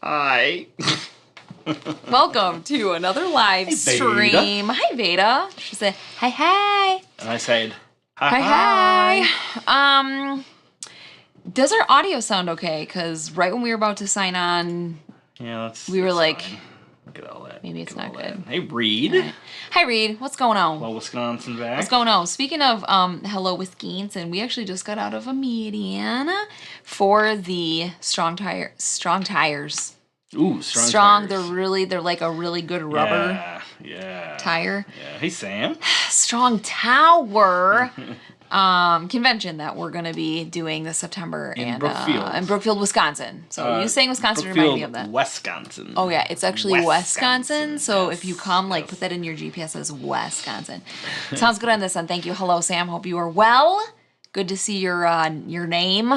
Hi. Welcome to another live stream. Hi, Veda. She said, hi, hi. And I said, hi, hi. Does our audio sound okay? Because right when we were about to sign on, we were like, fine. Look at all that. Maybe it's not good. Hey, Reed. Right. Hi, Reed. What's going on? Hello, Wisconsin back. What's going on? Speaking of hello, Wisconsin, we actually just got out of a meeting for the Strong Tires. Ooh, strong tires. They're like a really good rubber tire. Yeah. Hey, Sam. Strong Tower convention that we're going to be doing this September in Brookfield, Wisconsin. So you saying Wisconsin remind me of that. Wisconsin. Oh yeah, it's actually Wisconsin. So if you come, put that in your GPS as Wisconsin. Sounds good on this one. Thank you. Hello, Sam. Hope you are well. Good to see your name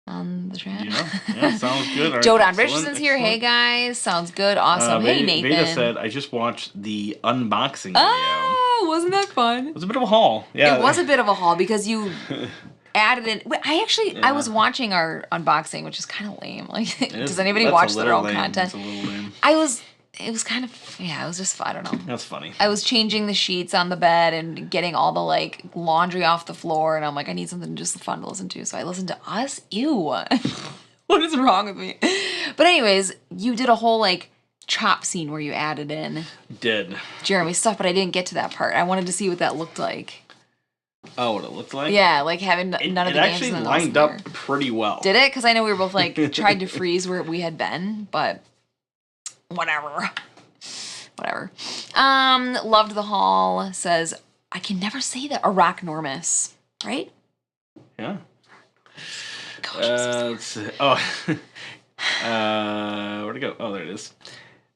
on the chat. Yeah, sounds good. Right, Jodan Richardson's here. Hey guys, sounds good. Awesome. Hey Nathan. Veda said, I just watched the unboxing video. Oh, wasn't that fun? It was a bit of a haul. Yeah, it was a bit of a haul because you added in. I was watching our unboxing, which is kind of lame. Does anybody watch their own content? It's a little lame. It was kind of, it was just, I don't know. That's funny. I was changing the sheets on the bed and getting all the, laundry off the floor, and I'm like, I need something just fun to listen to, so I listened to us. Ew. What is wrong with me? But anyways, you did a whole, chop scene where you added in Jeremy's stuff, but I didn't get to that part. I wanted to see what that looked like. Oh, what it looked like? Yeah, having none of the games. It actually lined up pretty well. Did it? Because I know we were both, tried to freeze where we had been, but... Whatever. Loved the haul. Says, I can never say that. Arachnormus. Right? Yeah. Gosh, where'd it go? Oh, there it is.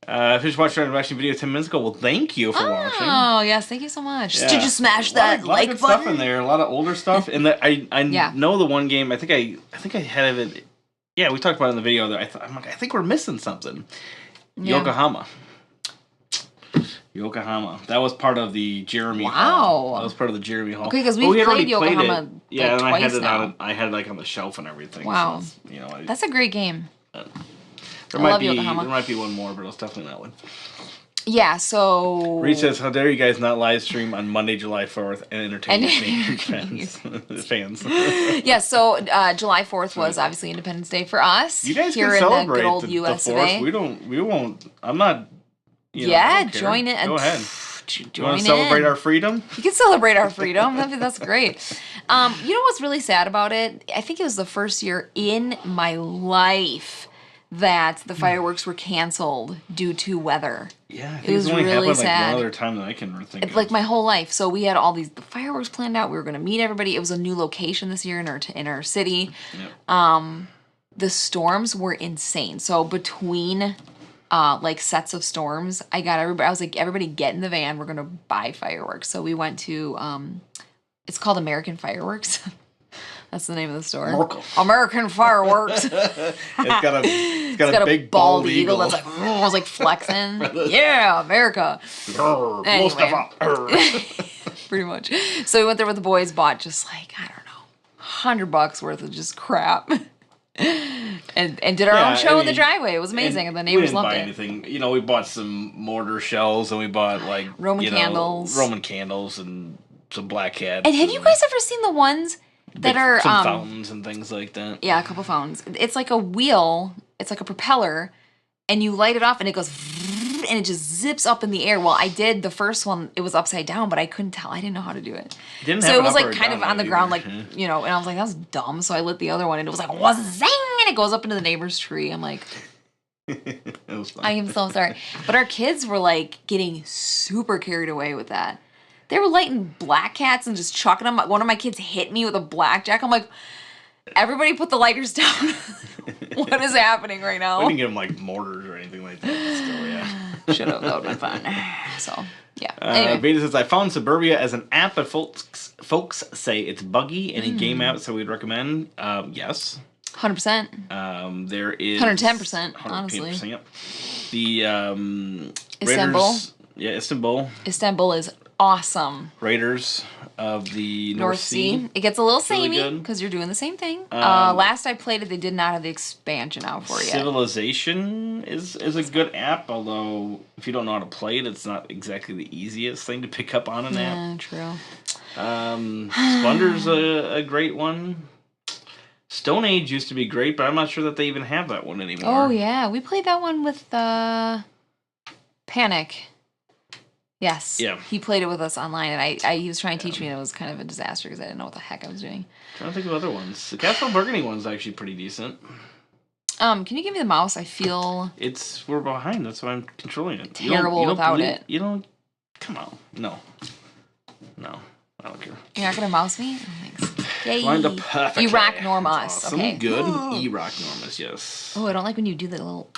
I finished watching our unboxing video 10 minutes ago. Well, thank you for watching. Oh, yes. Thank you so much. Yeah. Did you smash that like button? Stuff in there. A lot of older stuff. And I know the one game. I think I had it. Yeah, we talked about it in the video. I think we're missing something. Yeah. Yokohama. That was part of the Jeremy haul. That was part of the Jeremy haul. Okay, because we played Yokohama twice now. I had it on the shelf and everything. Wow. So, that's a great game. There might be one more, but it's definitely that one. Yeah, so... Reed says, how dare you guys not live stream on Monday, July 4th and entertain fans. Yeah, so July 4th was obviously Independence Day for us. You guys here can celebrate in the good old the US 4th. We won't, I'm not, join it. Go ahead. Do you want to celebrate our freedom? You can celebrate our freedom. That's great. You know what's really sad about it? I think it was the first year in my life that the fireworks were canceled due to weather. Yeah, I think it was only really sad. One other time that I can think of. My whole life. So we had all the fireworks planned out. We were going to meet everybody. It was a new location this year in our city. Yep. The storms were insane. So between sets of storms, I was like, everybody get in the van. We're going to buy fireworks. So we went to it's called American Fireworks. That's the name of the store. American Fireworks. It's got a big bald eagle that's was flexing. Yeah, America. Anyway. Pretty much. So we went there with the boys, bought just I don't know, $100 worth of just crap. and did our own show in the driveway. It was amazing, and the neighbors loved it. We didn't buy anything. We bought some mortar shells, and we bought Roman candles, and some black cats. And have you guys ever seen the ones that are some fountains and things like that? Yeah, a couple fountains. It's like a wheel. It's like a propeller, and you light it off, and it goes, and it just zips up in the air. Well, I did the first one. It was upside down, but I couldn't tell. I didn't know how to do it. So it was kind of on the ground, and I was like, that's dumb. So I lit the other one, and it was like, zing, and it goes up into the neighbor's tree. I'm like, it was fun. I am so sorry. But our kids were getting super carried away with that. They were lighting black cats and just chucking them. One of my kids hit me with a blackjack. I'm like, everybody put the lighters down. What is happening right now? We didn't give them mortars or anything like that. Still, yeah. Should have. That would have been fun. So, yeah. Anyway. Veda says, I found Suburbia as an app, but folks say it's buggy. Any game app so we'd recommend? Yes. 100%. There is 110%, honestly. 110%, yep. The Istanbul. Raiders, Istanbul. Istanbul is awesome. Raiders of the North Sea. It gets a little samey because you're doing the same thing. Last I played it, they did not have the expansion out for it yet. Civilization is a good app, although if you don't know how to play it, it's not exactly the easiest thing to pick up on an app. Yeah, true. Splendor's a great one. Stone Age used to be great, but I'm not sure that they even have that one anymore. Oh, yeah. We played that one with Panic. Yes. Yeah. He played it with us online, and he was trying to teach me, and it was kind of a disaster because I didn't know what the heck I was doing. Trying to think of other ones. The Castle Burgundy one's actually pretty decent. Can you give me the mouse? I feel... We're behind. That's why I'm controlling it. Terrible without it. You don't... Come on. No. I don't care. You're not going to mouse me? Oh, thanks. Yay. Find the perfect. Erock Normus. Awesome. Okay. Good. Erock Normus, yes. Oh, I don't like when you do that little...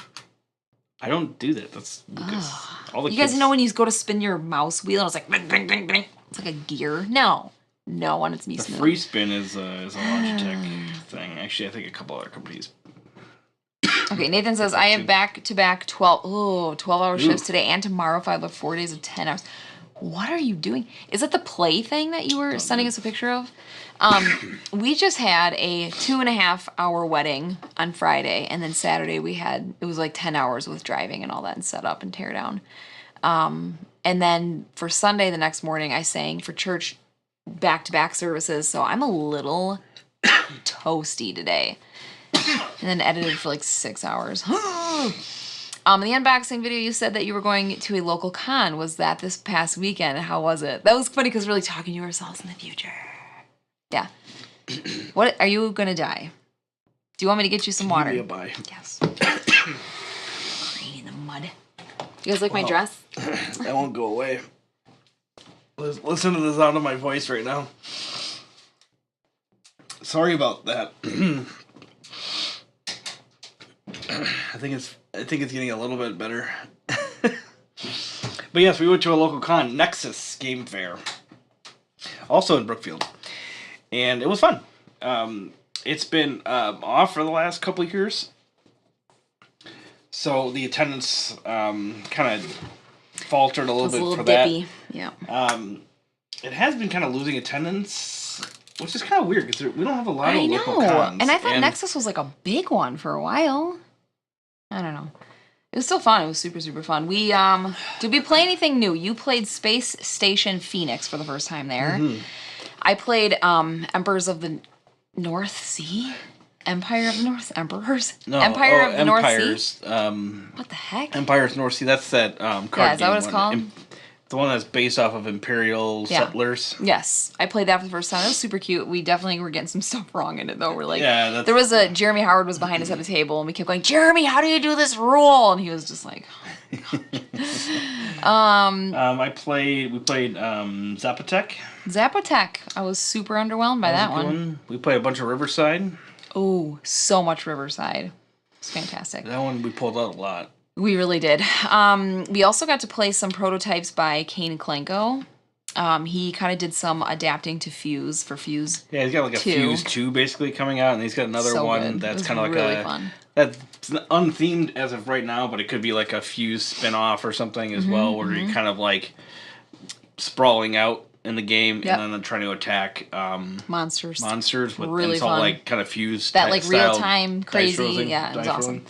I don't do that. That's Lucas. All the you guys know when you go to spin your mouse wheel and it's like... Bing, bing, bing, bing. It's like a gear. No, when it's me smooth. The free spin is a Logitech thing. Actually, I think a couple other companies. Okay, Nathan says, I have back-to-back 12-hour shifts today and tomorrow if I have 4 days of 10 hours. What are you doing? Is it the play thing that you were sending us a picture of? We just had a 2.5-hour wedding on Friday, and then Saturday it was like 10 hours with driving and all that and set up and tear down. And then for Sunday, the next morning, I sang for church back-to-back services, so I'm a little toasty today. And then edited for like 6 hours. In the unboxing video, you said that you were going to a local con. Was that this past weekend? How was it? That was funny because we're really talking to ourselves in the future. Yeah. What are you gonna die? Do you want me to get you some water? Give me a bye. Yes. Rain in the mud. You guys like my dress? That won't go away. Listen to the sound of my voice right now. Sorry about that. I think it's getting a little bit better. But yes, we went to a local con, Nexus Game Fair, also in Brookfield, and it was fun. It's been off for the last couple of years, so the attendance kind of faltered a little bit for dippy. that. Yeah. It has been kind of losing attendance, which is kind of weird because we don't have a lot of local cons. And I thought Nexus was like a big one for a while. I don't know. It was still fun. It was super, super fun. Did we play anything new? You played Space Station Phoenix for the first time there. Mm-hmm. I played Emperors of the North Sea? Empire of the North Emperors? No. Empire of the North Sea? What the heck? Empire's North Sea. That's that card game. Yeah, is that what it's called? The one that's based off of Imperial settlers. Yes. I played that for the first time. It was super cute. We definitely were getting some stuff wrong in it, though. We're like, there was Jeremy Howard was behind us at a table, and we kept going, Jeremy, how do you do this rule? And he was just like, oh my God. We played Zapotec. Zapotec. I was super underwhelmed by that one. We played a bunch of Riverside. Oh, so much Riverside. It's fantastic. That one we pulled out a lot. We really did. We also got to play some prototypes by Kane Klenko. He kind of did some adapting to Fuse for Fuse. Yeah, he's got like a Fuse 2 basically coming out, and he's got another one that's kind of like really fun. That's unthemed as of right now, but it could be like a Fuse spin-off or something as well, where you're kind of like sprawling out in the game and then trying to attack monsters with really it's all fun. Like kind of Fuse that like real time crazy rolling, it was awesome.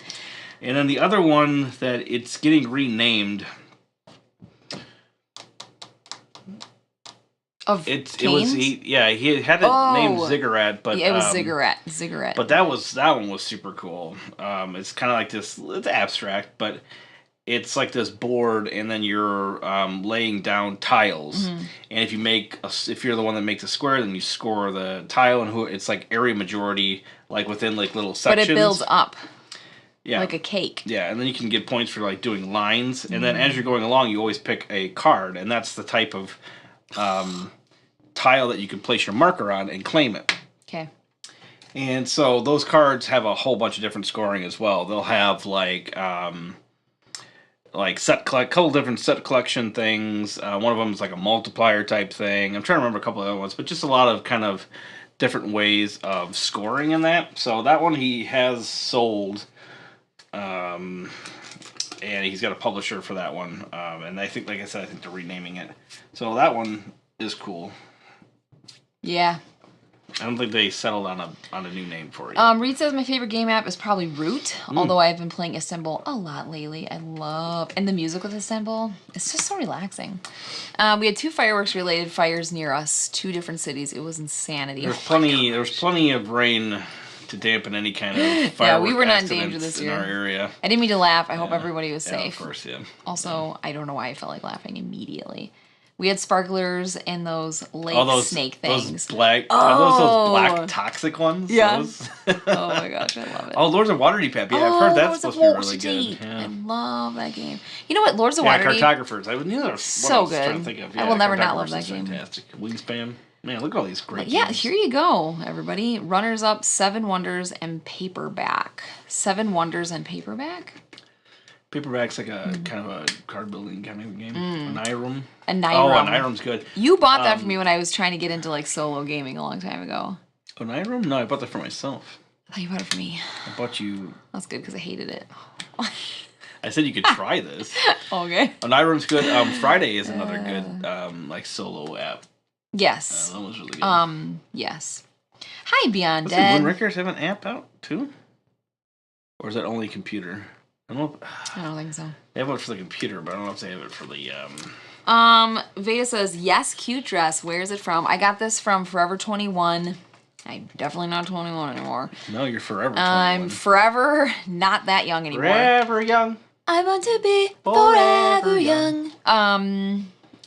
And then the other one that it's getting renamed. He had it named Ziggurat, but it was Ziggurat. But that one was super cool. It's kind of like this. It's abstract, but it's like this board, and then you're laying down tiles. Mm-hmm. And if you're the one that makes a square, then you score the tile, and it's like area majority, like within like little sections. But it builds up. Yeah. Like a cake. Yeah, and then you can get points for like doing lines, and then as you're going along, you always pick a card, and that's the type of tile that you can place your marker on and claim it. Okay. And so those cards have a whole bunch of different scoring as well. They'll have like couple different set collection things. One of them is like a multiplier type thing. I'm trying to remember a couple of other ones, but just a lot of kind of different ways of scoring in that. So that one he has sold. and he's got a publisher for that one. And I think, like I said, I think they're renaming it. So that one is cool. Yeah. I don't think they settled on a new name for it yet. Reed says my favorite game app is probably Root, although I've been playing Assemble a lot lately. And the music with Assemble, it's just so relaxing. We had 2 fireworks-related fires near us, 2 different cities. It was insanity. There was plenty of rain to dampen any kind of firework yeah, we were not in danger this year. In our area. I didn't mean to laugh. I hope everybody was safe. Of course, yeah. Also, I don't know why I felt like laughing immediately. We had sparklers and those lake snake things. Those black, those black toxic ones? Yeah. Oh my gosh, I love it. Oh, Lords of Waterdeep. Yeah, I've heard that's supposed to be really good. Yeah. I love that game. You know what, Lords of Waterdeep? Cartographers. I knew that was so what I was trying to think of. Yeah, I will never not love that game. Fantastic. Wingspan. Man, look at all these great games. Yeah, here you go, everybody. Runners up, 7 Wonders and Paperback. 7 Wonders and Paperback? Paperback's like a kind of a card building kind of game. An Irem. A Nairum. Oh, an Irem's good. You bought that for me when I was trying to get into like solo gaming a long time ago. An Irem? No, I bought that for myself. I thought you bought it for me. I bought you. That's good because I hated it. I said you could try this. Okay. An Irem's good. Friday is another good like solo app. Yes. That was really good. Yes. Hi, Beyond Does Dead. Moonrakers have an app out too? Or is that only computer? I don't think so. They have one for the computer, but I don't know if they have it for the Veda says, yes, cute dress. Where is it from? I got this from Forever 21. I'm definitely not 21 anymore. No, you're forever 21. I'm forever not that young anymore. Forever young. I want to be forever young.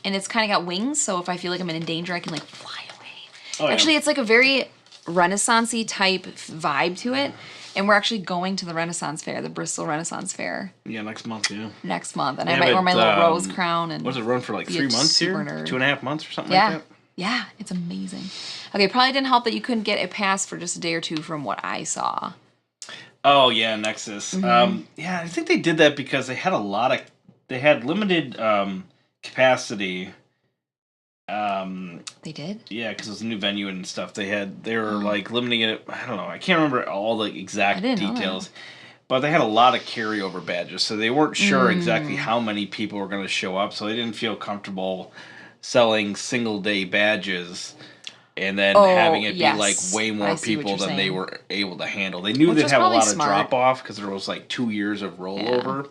And it's kind of got wings, so if I feel like I'm in danger, I can like fly away. Oh, actually, it's like a very Renaissance-y type vibe to it. And we're actually going to the Renaissance Fair, the Bristol Renaissance Fair. Yeah, next month, yeah. Next month. And I might wear my little rose crown. And what does it run for, like 3 months here? Nerd. 2.5 months or something like that? Yeah, it's amazing. Okay, probably didn't help that you couldn't get a pass for just a day or 2 from what I saw. Oh, yeah, Nexus. Yeah, I think they did that because they had they had limited capacity. They did? Yeah, because it was a new venue and stuff. They were like limiting it. I don't know. I can't remember all the exact details, but they had a lot of carryover badges, so they weren't sure exactly how many people were going to show up. So they didn't feel comfortable selling single day badges and then having it be like way more people than they were able to handle. They knew they'd have a lot of drop off because there was like 2 years of rollover,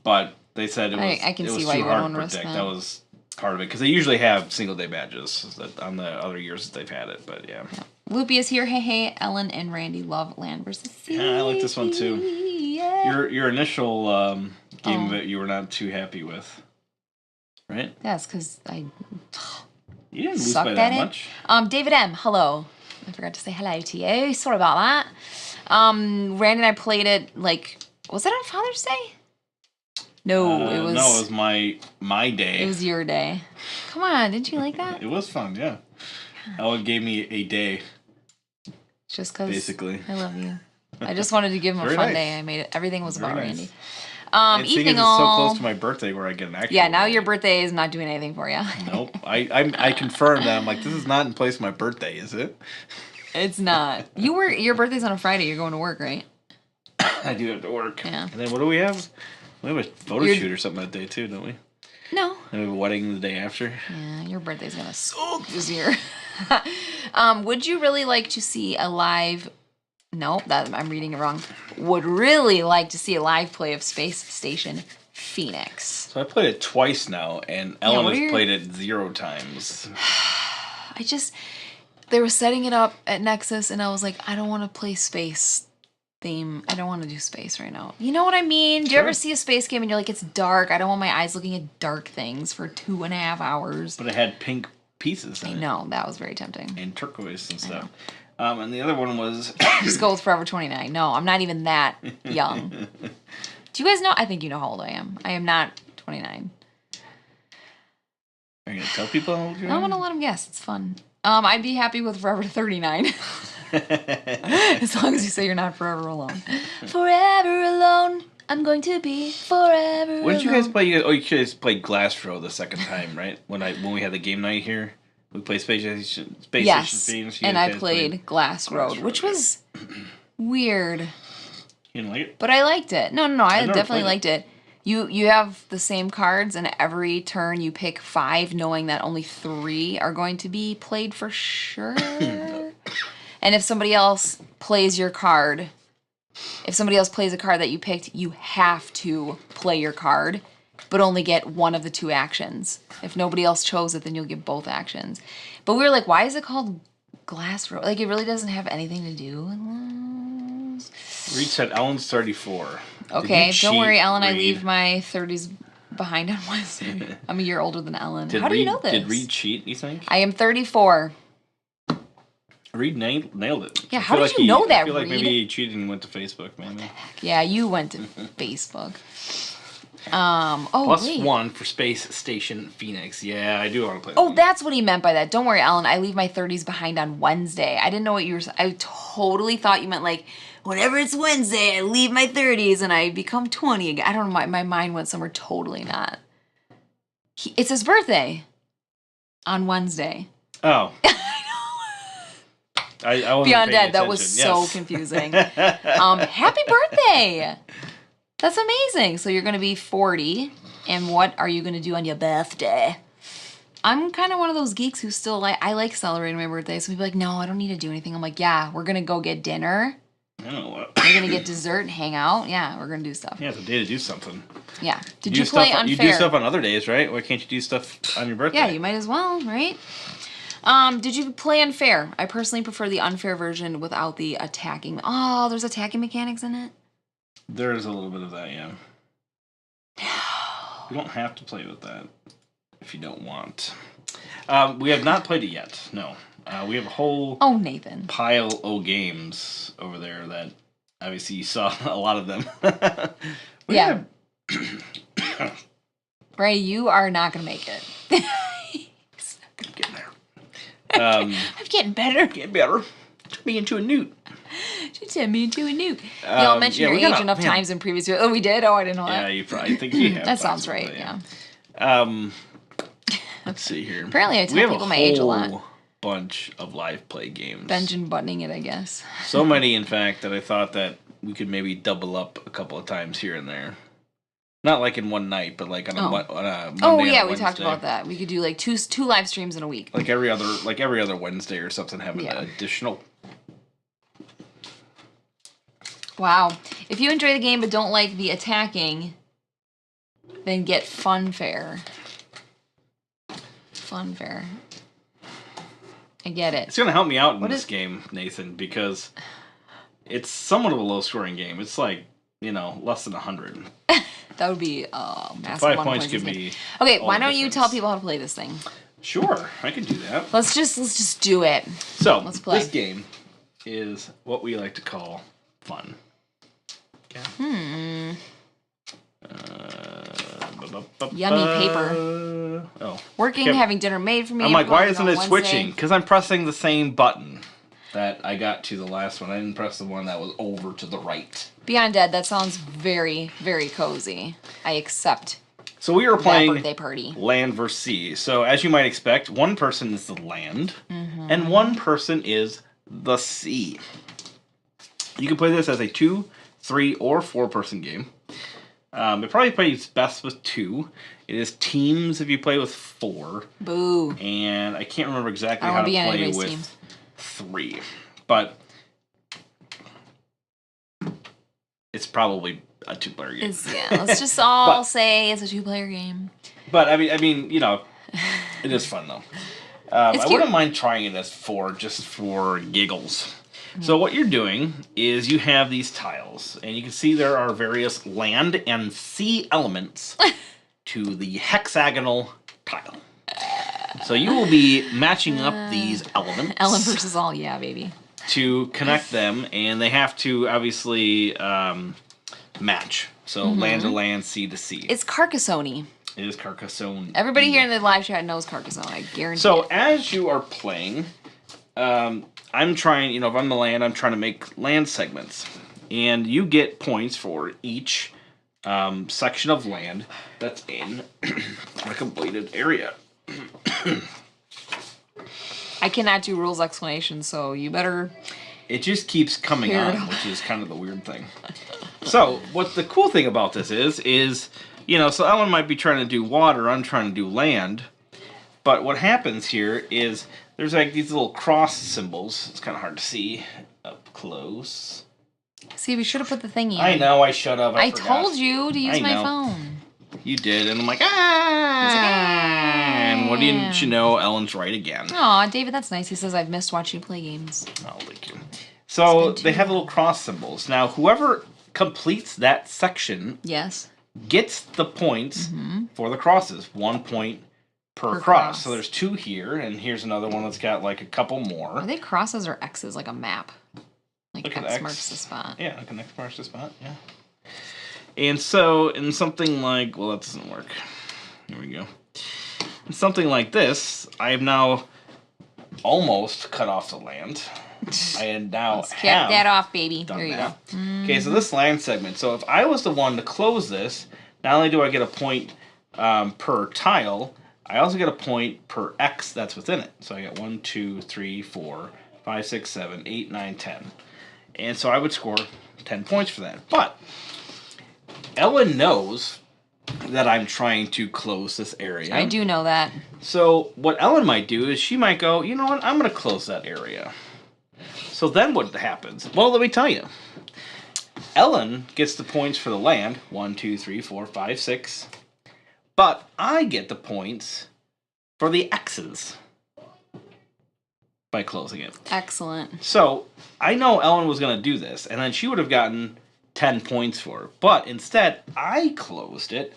but they said it was too hard to predict. That was part of it because they usually have single day badges on the other years that they've had it, but yeah. Loopy is here. Hey, Ellen and Randy love Land vs. Sea. Yeah, I like this one too. Yeah. Your initial game of it you were not too happy with, right? That's because you didn't lose by that much. David M, hello. I forgot to say hello to you. Sorry about that. Randy and I played it was it on Father's Day? No, it was my day. It was your day. Come on, didn't you like that? It was fun, yeah. Ellen gave me a day. Just because basically. I love you. I just wanted to give him a fun day. I made it. Everything was about Randy. Evening all. It's so close to my birthday where I get an actual. Yeah, now your birthday is not doing anything for you. Nope. I confirmed that. I'm like, this is not in place of my birthday, is it? It's not. Your birthday's on a Friday. You're going to work, right? I do have to work. Yeah. And then what do we have? We have a photo shoot or something that day too, don't we? No. And we have a wedding the day after. Yeah, your birthday's gonna suck this year. Would you really like to see a live? No, I'm reading it wrong. Would really like to see a live play of Space Station Phoenix. So I played it twice now, and Ellen has played it 0 times. They were setting it up at Nexus, and I was like, I don't want to play space theme. I don't want to do space right now. You know what I mean? Do you ever see a space game and you're like, it's dark. I don't want my eyes looking at dark things for 2.5 hours. But it had pink pieces in it. I know. That was very tempting. And turquoise and stuff. And the other one was... Just go with Forever 29. No, I'm not even that young. Do you guys know? I think you know how old I am. I am not 29. Are you going to tell people how old you are? I want to let them guess. It's fun. I'd be happy with Forever 39. As long as you say you're not forever alone. Forever alone. I'm going to be forever alone. What did you guys play? You guys played Glass Row the second time, right? When we had the game night here, we played Space Station Phoenix. And I played Glass Road, which was weird. You didn't like it? But I liked it. No, I definitely liked it. You have the same cards, and every turn you pick 5, knowing that only 3 are going to be played for sure. And if somebody else plays your card, if somebody else plays a card that you picked, you have to play your card, but only get one of the 2 actions. If nobody else chose it, then you'll get both actions. But we were like, why is it called Glass Road? Like, it really doesn't have anything to do with those. Reed said Ellen's 34. Okay, don't worry, Ellen. I leave my 30s behind on Wednesday. I'm a year older than Ellen. How do you know this? Did Reed cheat, you think? I am 34. Reed nailed it. Yeah, how did you know that, I feel like Reed? maybe he cheated and went to Facebook, maybe. Yeah, you went to Facebook. Wait. +1 for Space Station Phoenix. Yeah, I do want to play that. Oh, that's what he meant by that. Don't worry, Ellen. I leave my 30s behind on Wednesday. I didn't know what you were. I totally thought you meant like, whenever it's Wednesday, I leave my 30s and I become 20 again. I don't know. My mind went somewhere totally not. It's his birthday on Wednesday. Oh. I wasn't Beyond paying Dead. That was so confusing. Happy birthday! That's amazing. So you're going to be 40, and what are you going to do on your birthday? I'm kind of one of those geeks who still like celebrating my birthday. So people are like, no, I don't need to do anything. I'm like, yeah, we're going to go get dinner. Oh, We're going to get dessert and hang out. Yeah, we're going to do stuff. Yeah, it's a day to do something. Yeah. Did you play Unfair? You do stuff on other days, right? Why can't you do stuff on your birthday? Yeah, you might as well, right? Did you play Unfair? I personally prefer the Unfair version without the attacking. Oh, there's attacking mechanics in it? There's a little bit of that, yeah. You don't have to play with that if you don't want. We have not played it yet, no. We have a whole Nathan. pile of games over there that obviously you saw a lot of them. Yeah. Bray, you are not going to make it. I'm getting there. I'm getting better. Getting better. Took me into a newt. She turned me into a nuke. Y'all mentioned your age enough times in previous years. Oh, we did? Oh, I didn't know that. Yeah, you probably think you have. That sounds right, yeah. Let's see here. Apparently I tell people my age a lot. We have a whole bunch of live play games. Benjamin buttoning it, I guess. So many, in fact, that I thought that we could maybe double up a couple of times here and there. Not like in one night, but like on a Monday. Oh yeah, we talked about that. We could do like two live streams in a week. Like every other Wednesday or something, having an additional. Wow. If you enjoy the game but don't like the attacking, then get Funfair. Funfair. I get it. It's going to help me out in this game, Nathan, because it's somewhat of a low-scoring game. It's like, less than 100. That would be massive. 5 points could be. Okay, why don't you tell people how to play this thing? Sure, I can do that. Let's just do it. So, let's play. This game is what we like to call fun. Okay. Yummy paper. Oh. Working, having dinner made for me. I'm like, why isn't it switching? Because I'm pressing the same button that I got to the last one. I didn't press the one that was over to the right. Beyond Dead, that sounds very, very cozy. I accept. So we are playing birthday party. Land vs. Sea. So as you might expect, one person is the land, and one person is the sea. You can play this as a 2, 3, or 4-person game. It probably plays best with 2. It is teams if you play with 4. Boo. And I can't remember exactly how to play with teams. 3. But it's probably a 2-player game. Let's just all say it's a 2-player game. But I mean, it is fun though. I wouldn't mind trying it as 4 just for giggles. So what you're doing is you have these tiles, and you can see there are various land and sea elements to the hexagonal tile. So you will be matching up these elements. Ellen versus all, yeah, baby. To connect them, and they have to obviously match. So land to land, sea to sea. It's Carcassonne. It is Carcassonne. Everybody here in the live chat knows Carcassonne, I guarantee So it. as you are playing, I'm trying, if I'm the land, I'm trying to make land segments. And you get points for each section of land that's in a completed area. I cannot do rules explanation, so you better... It just keeps coming on, which is kind of the weird thing. So, what the cool thing about this is, so Ellen might be trying to do water, I'm trying to do land. But what happens here is there's like these little cross symbols. It's kind of hard to see up close. See, we should have put the thingy in. I know, I should have. I forgot. Told you to use my phone. You did, and I'm like, and what didn't you know? Ellen's right again. Aw, David, that's nice. He says, I've missed watching you play games. Oh, thank you. So they have little cross symbols. Now, whoever completes that section gets the points for the crosses. 1 point per cross. So there's 2 here, and here's another one that's got like a couple more. Are they crosses or X's, like a map? Like Look X marks the spot. Yeah, like an X marks the spot, yeah. And so, in something like, well, that doesn't work. Here we go. In something like this, I have now almost cut off the land. I had now cap that off, baby. There you go. Okay, so this land segment. So if I was the one to close this, not only do I get a point per tile, I also get a point per X that's within it. So I got 1, 2, 3, 4, 5, 6, 7, 8, 9, 10. And so I would score 10 points for that. But Ellen knows that I'm trying to close this area. I do know that. So what Ellen might do is she might go, you know what, I'm going to close that area. So then what happens? Well, let me tell you. Ellen gets the points for the land. 1, 2, 3, 4, 5, 6. But I get the points for the X's by closing it. Excellent. So I know Ellen was going to do this, and then she would have gotten 10 points for it. But instead, I closed it.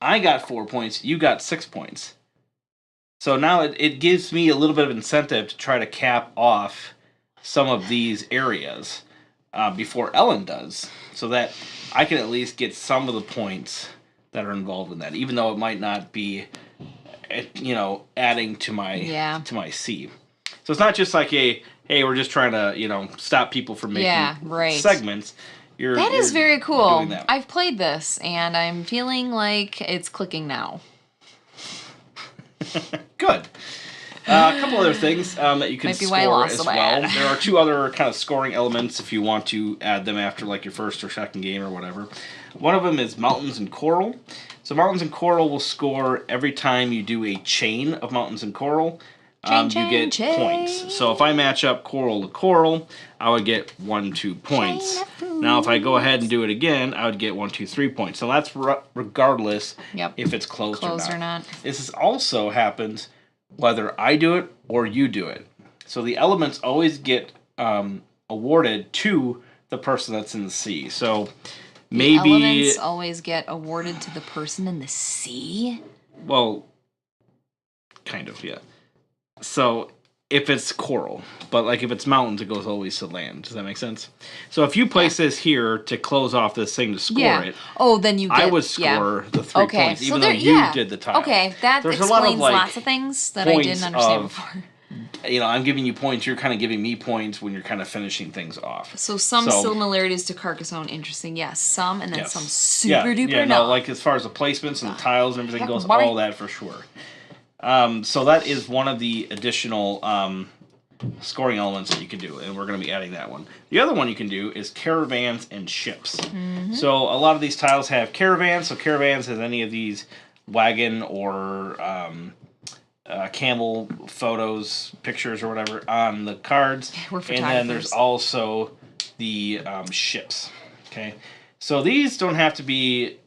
I got 4 points. You got 6 points. So now it gives me a little bit of incentive to try to cap off some of these areas before Ellen does, so that I can at least get some of the points that are involved in that, even though it might not be, adding to my C. So it's not just like hey, we're just trying to, stop people from making segments. That is very cool. I've played this, and I'm feeling like it's clicking now. Good. A couple other things that you can score as well. There are 2 other kind of scoring elements if you want to add them after like your first or second game or whatever. One of them is mountains and coral. So mountains and coral will score every time you do a chain of mountains and coral. You get points. So if I match up coral to coral, I would get 1, 2 points. Now if I go ahead and do it again, I would get 1, 2, 3 points. So that's regardless if it's closed or not. This also happens whether I do it or you do it. So the elements always get awarded to the person that's in the sea. So maybe the elements always get awarded to the person in the sea? Well, kind of, yeah. So if it's coral, but like if it's mountains, it goes always to land. Does that make sense? So if you place this here to close off this thing to score it, then you get, I would score the 3 points, even though you did the tile. Okay, that explains lots of things that I didn't understand before. I'm giving you points, you're kind of giving me points when you're kind of finishing things off. So some similarities to Carcassonne, interesting. Yes, some, and then some super duper no, like as far as the placements and the tiles and everything goes, all that for sure. So that is one of the additional scoring elements that you can do, and we're going to be adding that one. The other one you can do is caravans and ships. So a lot of these tiles have caravans. So caravans has any of these wagon or camel photos, pictures, or whatever on the cards. We're photographers. And then there's also the ships. Okay, so these don't have to be.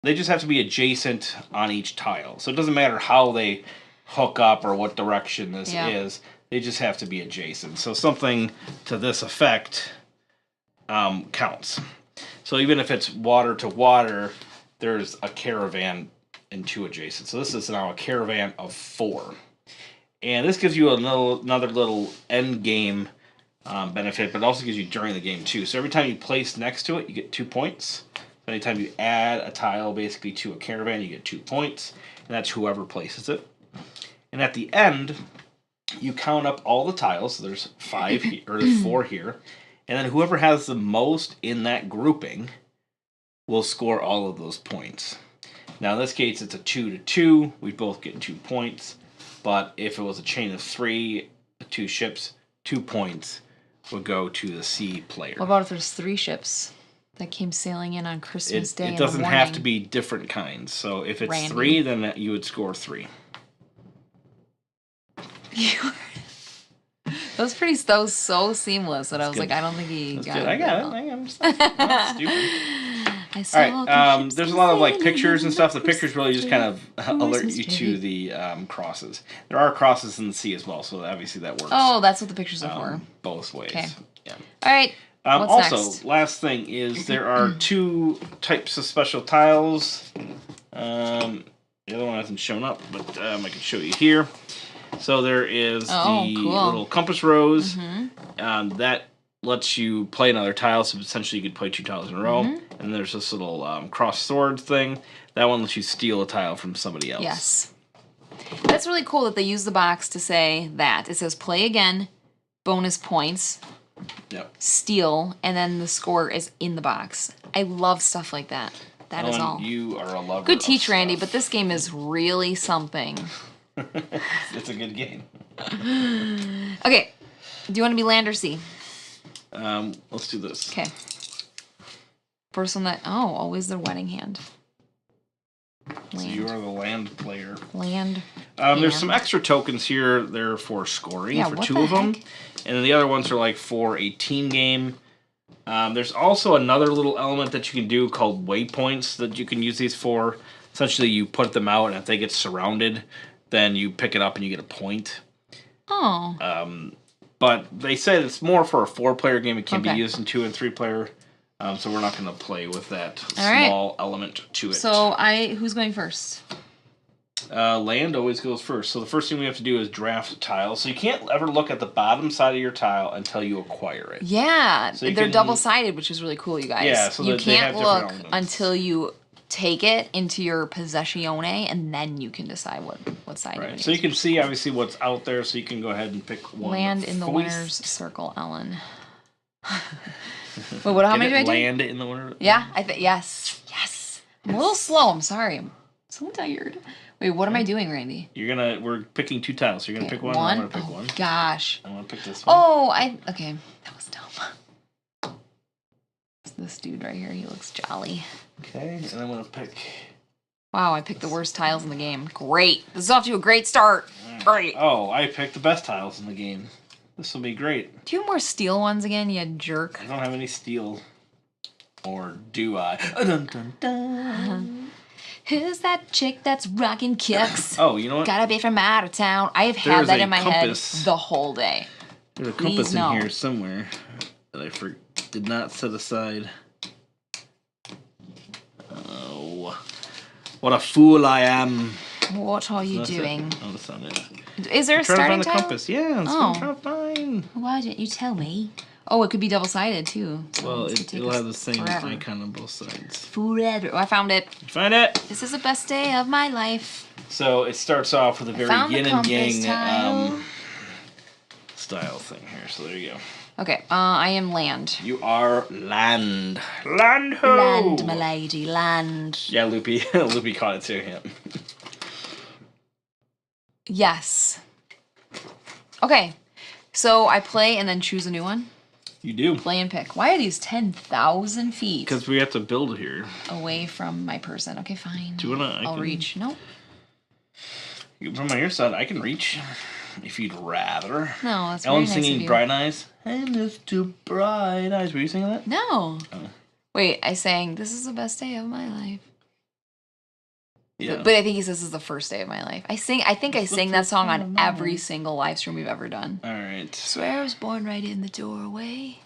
They just have to be adjacent on each tile. So it doesn't matter how they hook up or what direction this is. They just have to be adjacent. So something to this effect counts. So even if it's water to water, there's a caravan and 2 adjacent. So this is now a caravan of 4. And this gives you another little end game benefit, but it also gives you during the game too. So every time you place next to it, you get 2 points. Anytime you add a tile basically to a caravan, you get 2 points, and that's whoever places it. And at the end, you count up all the tiles. So there's 5 here, or there's 4 here, and then whoever has the most in that grouping will score all of those points. Now in this case, it's a 2 to 2. We both get 2 points. But if it was a chain of 3, 2 ships, 2 points would go to the C player. What about if there's 3 ships? that came sailing in on Christmas Day. It doesn't have to be different kinds. So if it's Randy. 3, then you would score 3. That was so seamless that I was good. like, I don't think he That's got good. it. I got it. I'm just not stupid. I saw All right. There's a lot of like pictures and stuff. The pictures really just kind of alert you to the crosses. There are crosses in the sea as well, so obviously that works. Oh, that's what the pictures are for. Both ways. Okay. Yeah. All right. What's also, next? last thing is there are 2 types of special tiles. The other one hasn't shown up, but I can show you here. So there is the little compass rose. That lets you play another tile, so essentially you could play 2 tiles in a row. And there's this little cross swords thing. That one lets you steal a tile from somebody else. Yes. That's really cool that they use the box to say that. It says play again, bonus points, steal, and then the score is in the box. I love stuff like that. That is all. You are a lover. Good teach, Randy, but this game is really something. It's a good game. Okay. Do you want to be land or sea? Let's do this. Okay. First one that... Oh, always the wedding hand. So you are the land player. Land. There's some extra tokens here. They're for scoring for 2 of them. And then the other ones are like for a team game. There's also another little element that you can do called waypoints that you can use these for. Essentially, you put them out, and if they get surrounded, then you pick it up and you get a point. Oh. But they said it's more for a 4-player game. It can be used in 2 and 3-player. So we're not going to play with that small element to it. So who's going first? Land always goes first. So the first thing we have to do is draft a tile. So you can't ever look at the bottom side of your tile until you acquire it. Yeah, so they're double-sided, which is really cool, you guys. Yeah, so you can't look elements. until you take it into your possessione, and then you can decide what side you're going to use. So you can see, obviously, what's out there, so you can go ahead and pick one. Land in the winner's circle, Ellen. Wait, how many do I do? Land in the winner? Yeah, yes. I'm a little slow, I'm sorry. I'm so tired. Wait, what am I doing, Randy? We're picking 2 tiles. So you're gonna pick one. I'm gonna pick one. Gosh. I'm gonna pick this one. Okay, that was dumb. It's this dude right here. He looks jolly. Okay, and I'm gonna pick. Wow, I picked the worst tiles in the game. Great. This is off to a great start. Great. Oh, I picked the best tiles in the game. This will be great. Do you have more steel ones again, you jerk? I don't have any steel. Or do I? Dun, dun, dun. Who's that chick that's rocking kicks? Oh, you know what? Gotta be from out of town. I have had that in my head the whole day. There's a compass in here somewhere that I did not set aside. Oh, what a fool I am. What are you doing? Oh, that's not it. Is there a starting tile? tile? Compass. Yeah, that's what I'm trying to find. Why didn't you tell me? Oh, it could be double-sided, too. Well, it'll have the same icon on both sides. Forever. Oh, I found it. You find it? This is the best day of my life. So it starts off with a very yin and yang style thing here. So there you go. Okay, I am land. You are land. Land ho! Land, my lady, land. Yeah, Loopy. Loopy caught it too, yeah. Yes. Okay, so I play and then choose a new one? You do. Play and pick. Why are these 10,000 feet? Because we have to build here. Away from my person. Okay, fine. Do you want to... I'll reach. No. You from on your side, I can reach. If you'd rather. No, that's Ellen very nice singing of you. Bright Eyes. And just two bright eyes. Were you singing that? No. Oh. Wait, I sang, this is the best day of my life. Yeah. But I think he says this is the first day of my life. I think I sing that song on every single live stream we've ever done. All right. Swear I was born right in the doorway.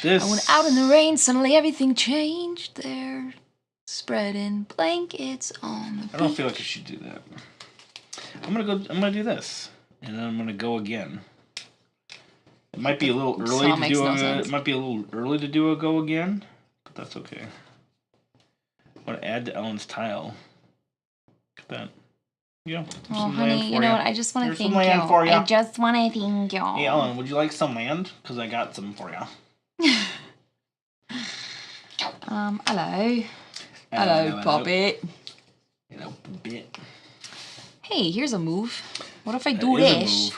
This... I went out in the rain, suddenly everything changed there. Spreading blankets on the beach. I don't feel like I should do that. I'm gonna do this. And then I'm gonna go again. It might be a little early to do it might be a little early to do a go again, but that's okay. I'm gonna add to Ellen's tile. Look at that. Yeah. Oh, honey, you know what? I just want to thank you. I just want to thank you. Hey, Ellen, would you like some land? Because I got some for you. Hello. Hello, Poppy. Hello, bit. Hey, here's a move. What if I do this?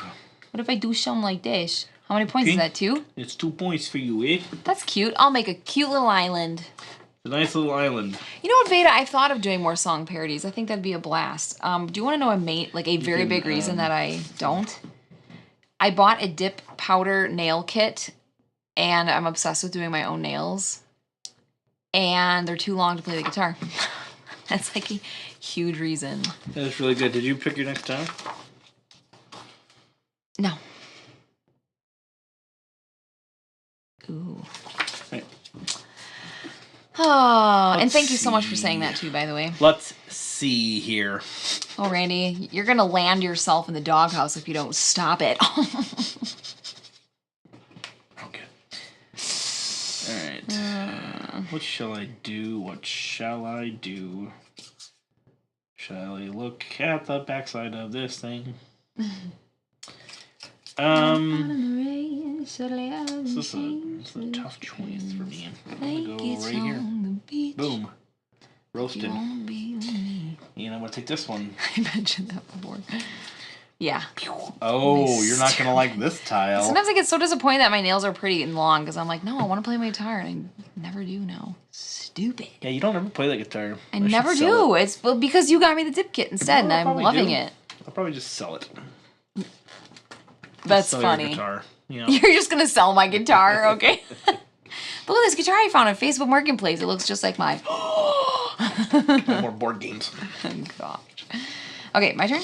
What if I do something like this? How many points is that? 2? It's 2 points for you, eh? That's cute. I'll make a cute little island. It's a nice little island. You know what, Veda? I've thought of doing more song parodies. I think that'd be a blast. Do you want to know a very big reason that I don't? I bought a dip powder nail kit, and I'm obsessed with doing my own nails. And they're too long to play the guitar. That's like a huge reason. That's really good. Did you pick your next time? No. Ooh. Right. Oh, and thank you so much for saying that too, by the way. Let's see here. Oh, Randy, you're gonna land yourself in the doghouse if you don't stop it. Okay. All right. What shall I do? What shall I do? Shall I look at the backside of this thing? This is a tough choice for me. I'm gonna go right here. Boom. Roasted. You know, I'm gonna take this one. I mentioned that before. Yeah. Oh, you're not gonna like this tile. Sometimes I get so disappointed that my nails are pretty long because I'm like, no, I want to play my guitar, and I never do now. Stupid. Yeah, you don't ever play that guitar. I never do. It's because you got me the dip kit instead, and I'm loving it. I'll probably just sell it. That's sell funny. Your guitar, you know? You're just gonna sell my guitar, okay? Look at this guitar I found on Facebook Marketplace. It looks just like mine. More board games. Oh, gosh. Okay, my turn.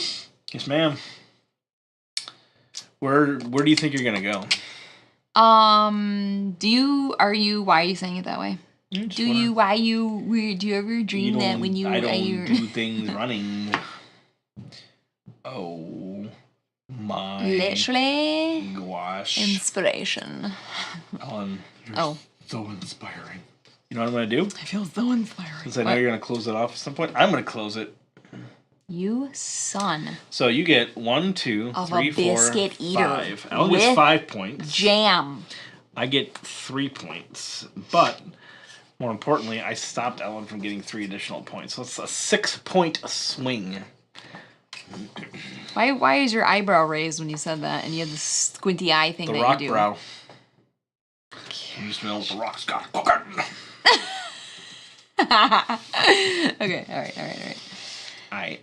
Yes, ma'am. Where do you think you're gonna go? Why are you saying it that way? Do you ever dream that when I don't do things running? Oh my. Literally. Gosh. Inspiration. Ellen, you're so inspiring. You know what I'm gonna do? I feel so inspiring. Since I know you're gonna close it off at some point, I'm gonna close it. You son. So you get 1, 2, of 3, a 4, biscuit eater 5. Ellen gets 5 points. Jam. I get 3 points. But more importantly, I stopped Ellen from getting 3 additional points. So it's a 6-point swing. Why is your eyebrow raised when you said that? And you had the squinty eye thing that you do. The rock brow. You just know what the rock's got. Okay, all right.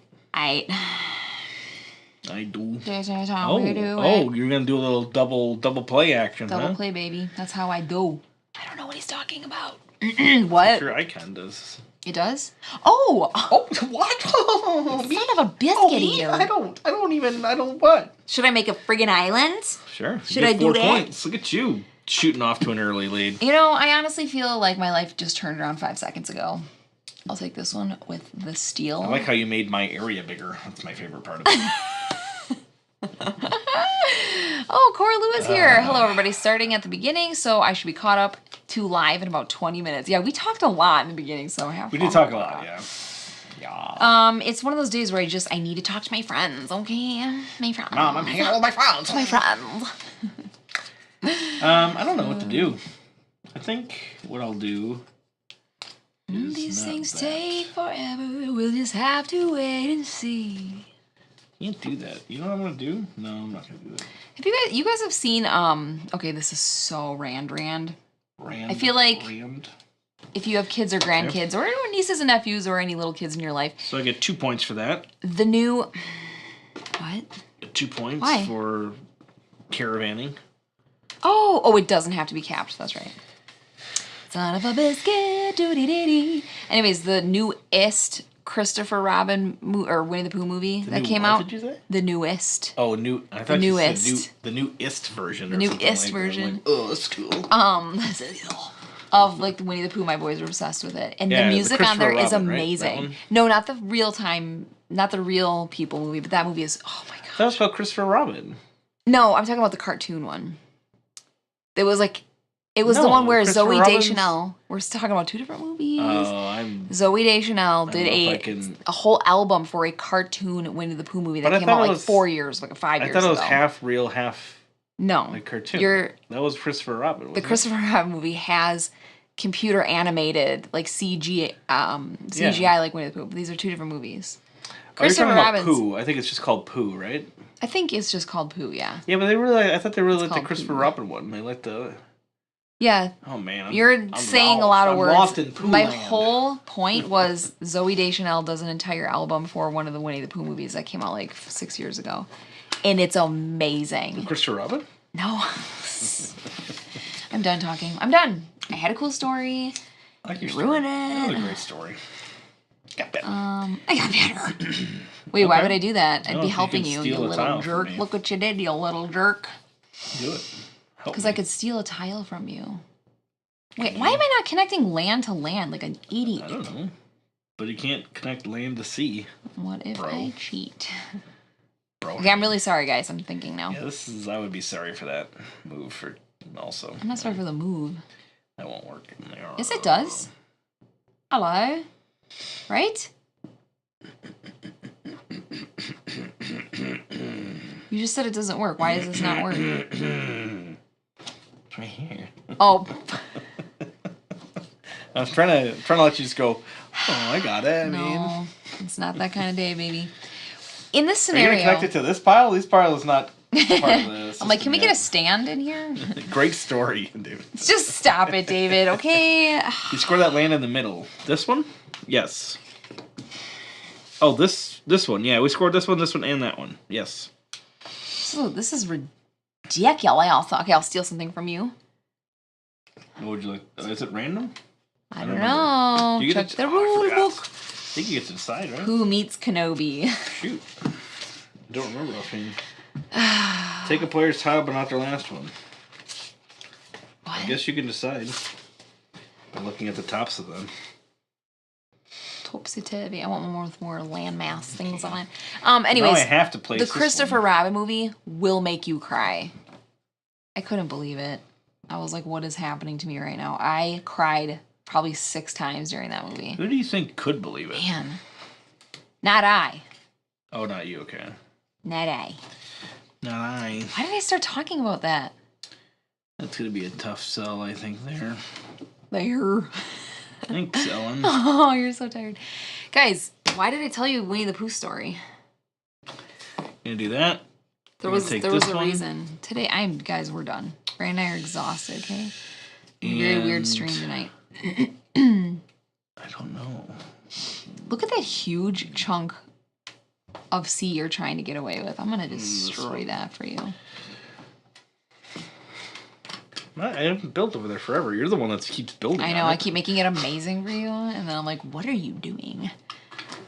I do. Oh, you're gonna do a little double play action, double huh? play, baby. That's how I do. I don't know what he's talking about. What? Your icon does. It does? Oh, what? son of a biscuit eater. I don't what? Should I make a friggin' island? Sure. Should I do that? 4 points. Look at you shooting off to an early lead. You know, I honestly feel like my life just turned around 5 seconds ago. I'll take this one with the steel. I like how you made my area bigger. That's my favorite part of it. Oh, Cora Lou is here. Hello, everybody. Starting at the beginning, so I should be caught up to live in about 20 minutes. Yeah, we talked a lot in the beginning, so I have. We did talk a lot, yeah. It's one of those days where I need to talk to my friends. Okay, my friends. Mom, I'm hanging out with my friends. My friends. I don't know what to do. I think what I'll do. These things take forever. We'll just have to wait and see. Can't do that. You know what I'm gonna do? No, I'm not gonna do that. Have you guys have seen okay, this is so Rand. I feel like if you have kids or grandkids or nieces and nephews or any little kids in your life. So I get 2 points for that. The new what? 2 points Why? for caravanning. Oh, it doesn't have to be capped. That's right. Son of a biscuit, doo-dee-dee-dee. Anyways, the newest Christopher Robin or Winnie the Pooh movie that came out. What did you say? The newest. Oh, new. I thought you said the newest version. The newest version. Like, oh, that's cool. Of like the Winnie the Pooh, my boys are obsessed with it, and Yeah, the music on there is amazing. Right? No, not the not the real people movie, but that movie is. Oh my god. That was about Christopher Robin. No, I'm talking about the cartoon one. It was like. It was the No, one where Christopher Zoe Robin's- Deschanel. We're talking about 2 different movies. Oh, Zoe Deschanel did know if a whole album for a cartoon Winnie the Pooh movie that But I came thought out it like was- 4 years, like 5 years I thought it was ago. half real, half No, like cartoon. That was Christopher Robin. the Wasn't Christopher Robin movie has computer animated like CGI like Winnie the Pooh. But these are 2 different movies. Christopher talking about Robin's. Pooh. I think it's just called Pooh, right? I think it's just called Pooh. Yeah. Yeah, but I thought they really liked the called Christopher Pooh. Robin one. They liked the. Yeah. Oh man, You're saying a lot of words. Lost in Pooh My land. whole point was Zoe Deschanel does an entire album for one of the Winnie the Pooh movies that came out like 6 years ago, and it's amazing. Christopher Robin? No. I'm done talking. I'm done. I had a cool story. I like your Ruin story. it. That was a great story. Got better. I got better. Wait, why would I do that? I'd No, be if you helping can you, steal a little tile from jerk. me. Look what you did, you little jerk. Do it. Because I could steal a tile from you. Wait, why am I not connecting land to land like an idiot? I don't know. But you can't connect land to sea, What if Bro. I cheat? bro. Okay, I'm really sorry, guys. I'm thinking now. Yeah, I would be sorry for that move for also. I'm not sorry for the move. That won't work. Yes, it does. Hello? Right? You just said it doesn't work. Why does this not work? It's right here. Oh, I was trying to let you just go, oh, I got it. I mean, no. It's not that kind of day, baby. In this are you scenario... going to connect it to this pile? This pile is not part of the I'm like, can we get a system stand in here? yet. Great story, dude. Just stop it, David, okay? You score that land in the middle. This one? Yes. Oh, this one. Yeah, we scored this one, and that one. Yes. So this is ridiculous. Okay, I'll steal something from you. What would you like? Is it random? I don't know. You Check get the rule book. I think you get to decide, right? Who meets Kenobi? Shoot. I don't remember offhand. Take a player's tile, but not their last one. What? I guess you can decide by looking at the tops of them. Topsy-turvy. I want one more with more landmass things on it. Anyways, Now I have to place the this Christopher one. Robin movie will make you cry. I couldn't believe it. I was like, what is happening to me right now? I cried probably 6 times during that movie. Who do you think could believe it? Man. Not I. Oh, not you, okay. Not I. Not I. Why did I start talking about that? That's going to be a tough sell, I think, there. There. Thanks, Ellen. Oh, you're so tired. Guys, why did I tell you Winnie the Pooh story? Gonna do that. There We're was gonna take this one. reason. Today, guys, we're done. Brandon and I are exhausted, okay? Very weird And- stream tonight. I don't know. Look at that huge chunk of sea you're trying to get away with. I'm gonna destroy that for you. I haven't built over there forever. You're the one that keeps building. I on know, it. I keep making it amazing for you, and then I'm like, what are you doing?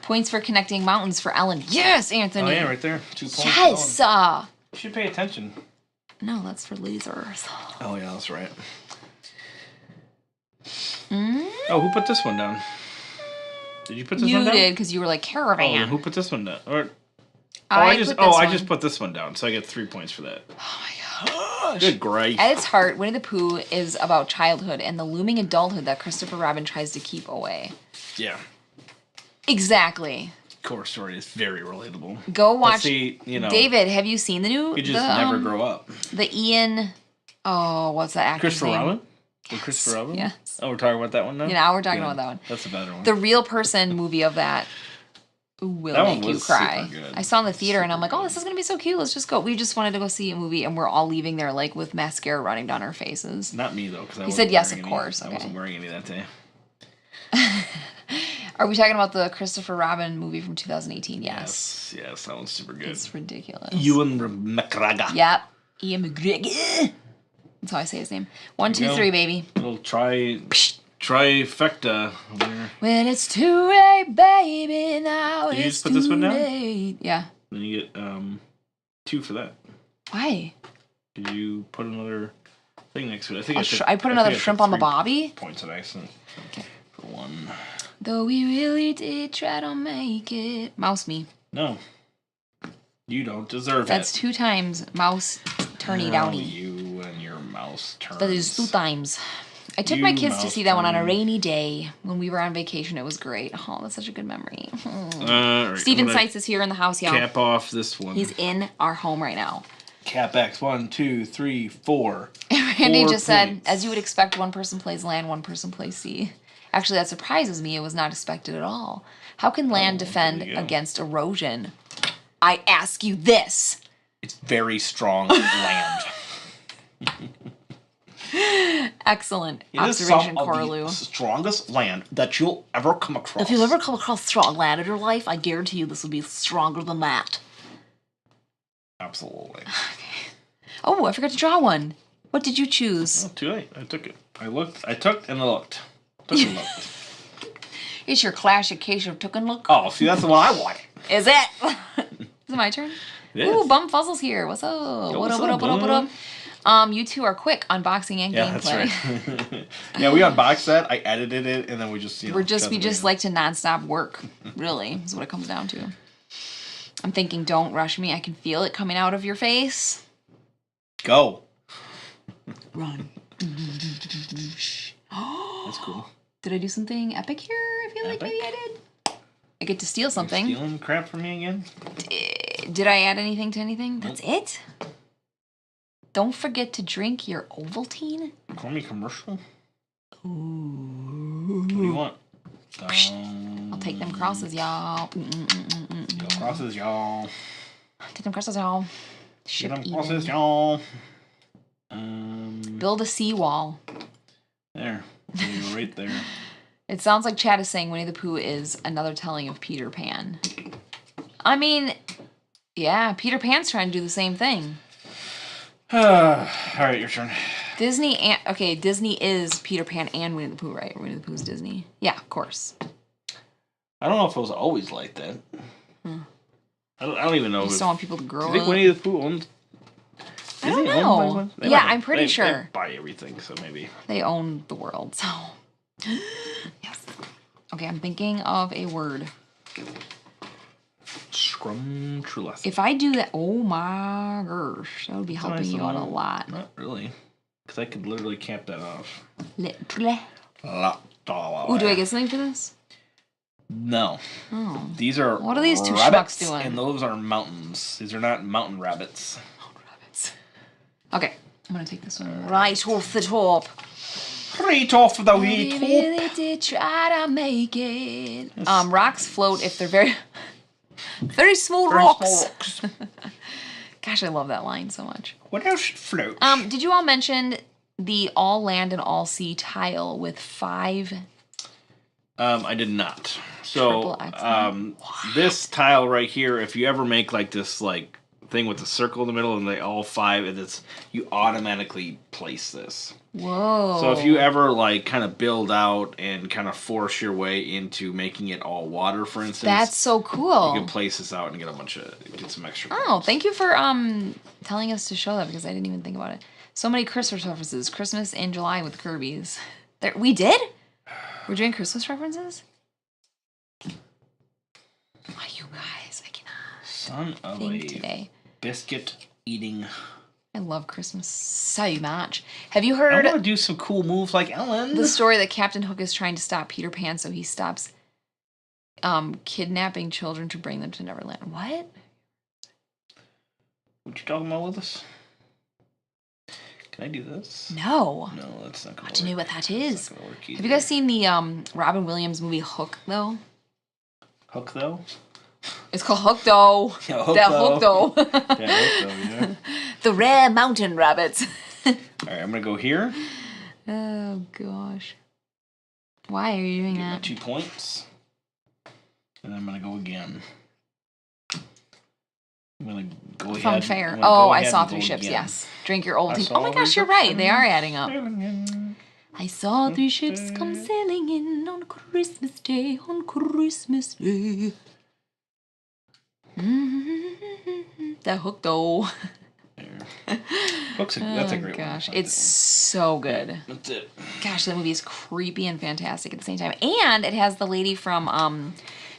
Points for connecting mountains for Ellen. Yes, Anthony. Oh yeah, right there. 2 points. Yes. Ellen. You should pay attention. No, that's for losers. Oh yeah, that's right. Mm? Oh, who put this one down? Did you put this You one down? did, because you were like, Oh, caravan. then who put this one down? Or I I just put this one down, so I get 3 points for that. Oh my gosh. Good grief. At its heart, Winnie the Pooh is about childhood and the looming adulthood that Christopher Robin tries to keep away. Yeah. Exactly. Core story is very relatable. Go But watch. see, David, have you seen the new? you just never grow up. The Ian. Oh, what's that actor's Christopher name? Robin? Christopher Robin? Yes. Oh, we're talking about that one now? Yeah, now we're talking Good. about that one. That's a better one. The real person movie of that will That one make you was cry. super good. I saw in the theater and I'm like, oh, this is gonna be so cute. Let's just go. We just wanted to go see a movie and we're all leaving there like with mascara running down our faces. Not me though, because He said yes, of course. I Okay. wasn't wearing any that day. Are we talking about the Christopher Robin movie from 2018? Yes. Yes, that one's super good. It's ridiculous. Ewan McGregor. Yep. Ian McGregor. That's how I say his name. 1, 2, go. 3, baby. Little trifecta there. When it's too late, baby, now Did you it's just put this one too down? late. Yeah. Then you get 2 for that. Why? Did you put another thing next to it? I think I put another shrimp on the bobby. Points an accident. Okay. For 1. Though we really did try to make it. Mouse me. No. You don't deserve That's it. 2 times mouse turny Oh, downy. you and your mouse turns. That is 2 times. I took You my kids to mouse see that one on a turn. rainy day when we were on vacation. It was great. Oh, that's such a good memory. Right, Steven I'm gonna Seitz is here in the house, y'all. Cap off this one. He's in our home right now. Cap X. 1, 2, 3, 4. Randy 4 just said, points. as you would expect, one person plays land, one person plays sea. Actually, that surprises me. It was not expected at all. How can land defend against erosion? I ask you this. It's very strong land. Excellent It observation, is some Coraloo. of the strongest land that you'll ever come across. If you've ever come across strong land in your life, I guarantee you this will be stronger than that. Absolutely. Oh, I forgot to draw one. What did you choose? Oh, too late. I took it. I took and looked. Took and looked. It's your classic case of took and look. Oh, see, that's the one I wanted. Is it? Is it my turn? It is. Ooh, Bum Fuzzle's here. What's up? Yo, What what's up? up? You two are quick unboxing and Yeah, gameplay. that's right. Yeah, we unboxed that. I edited it, and then we just, We just like to nonstop work. Really, is what it comes down to. I'm thinking, don't rush me. I can feel it coming out of your face. Go. Run. That's cool. Did I do something epic here? I feel like maybe I did. I get to steal something. You're stealing crap from me again? Did I add anything to anything? That's it? Don't forget to drink your Ovaltine. Call me commercial? Ooh. What do you want? I'll take them crosses, y'all. Yo, crosses, y'all. Take them crosses, y'all. Get Ship them even. crosses, y'all. Build a seawall. There. You're right there. It sounds like Chad is saying Winnie the Pooh is another telling of Peter Pan. I mean, yeah, Peter Pan's trying to do the same thing. Alright, your turn. Disney is Peter Pan and Winnie the Pooh, right? Winnie the Pooh's Disney. Yeah, of course. I don't know if it was always like that. I don't even know. You just don't want people to grow do you think up. Winnie the Pooh owns? I don't know. Yeah, I'm pretty sure. They buy everything, so maybe. They own the world, so. Yes. Okay, I'm thinking of a word. Scrumptious. If I do that, oh my gosh, that would be helping you out a lot. Not really. Because I could literally camp that off. Literally. Ooh, Ooh, do I get something for this? No. Oh. These are What are these two rabbits, schmucks doing? and those are mountains. These are not mountain rabbits. Rabbits. Okay, I'm gonna take this one right off the top. Right off the We top. really did try to make it. Rocks float if they're very, very small rocks. Gosh, I love that line so much. What else floats? Did you all mention the all land and all sea tile with 5? I did not. So, Triple X. this tile right here, if you ever make like this like thing with the circle in the middle and they all 5, and it's you automatically place this. Whoa. So if you ever like kind of build out and kind of force your way into making it all water, for instance, That's so cool. you can place this out and get some extra. Oh, thank you for telling us to show that because I didn't even think about it. So many Christmas references. Christmas in July with Kirby's. We did? We're doing Christmas references? Oh, you guys, I cannot Son of think a today. biscuit eating. I love Christmas so much. Have you I heard want to do some cool moves like Ellen. the story that Captain Hook is trying to stop Peter Pan so he stops kidnapping children to bring them to Neverland? What? What you talking about with us? Can I do this? No. No, that's not gonna Want to know what that is? Not gonna work Have you guys seen the Robin Williams movie Hook, though? Hook though? It's called Hook, though. Yeah, Hook That though. Hook, though. Yeah, Hook though, yeah. The rare mountain rabbits. Alright, I'm gonna go here. Oh, gosh. Why are you doing Get my that? 2 points. And I'm gonna go again. I'm gonna go ahead. From fair. I'm gonna Oh, go I ahead saw and 3 go ships, again. yes. Drink your old I tea. saw Oh my gosh, three you're ships right. They are adding up. coming. I saw 3 ships come sailing in on Christmas Day, on Christmas Day. That Hook, though. That's a great Gosh, one. it's so good. That's it. Gosh, that movie is creepy and fantastic at the same time. And it has the lady from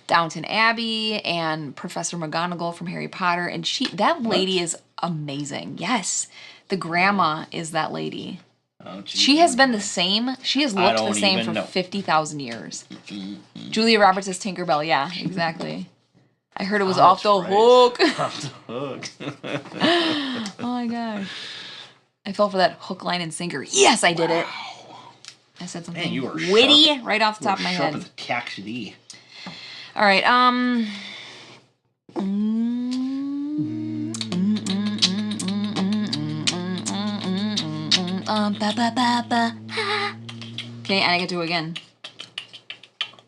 Downton Abbey and Professor McGonagall from Harry Potter. And that lady is amazing. Yes. The grandma is that lady. Oh, She has been the same. She has looked the don't same even for know. 50,000 years. Julia Roberts as Tinkerbell. Yeah, exactly. I heard it was Oh, off the that's hook. Off the hook. Oh my gosh. I fell for that hook, line, and sinker. Yes, I did it. I said something Man, you were witty sharp. right off the top of my sharp head. as a tax D. All right. Okay, and I get to do it again.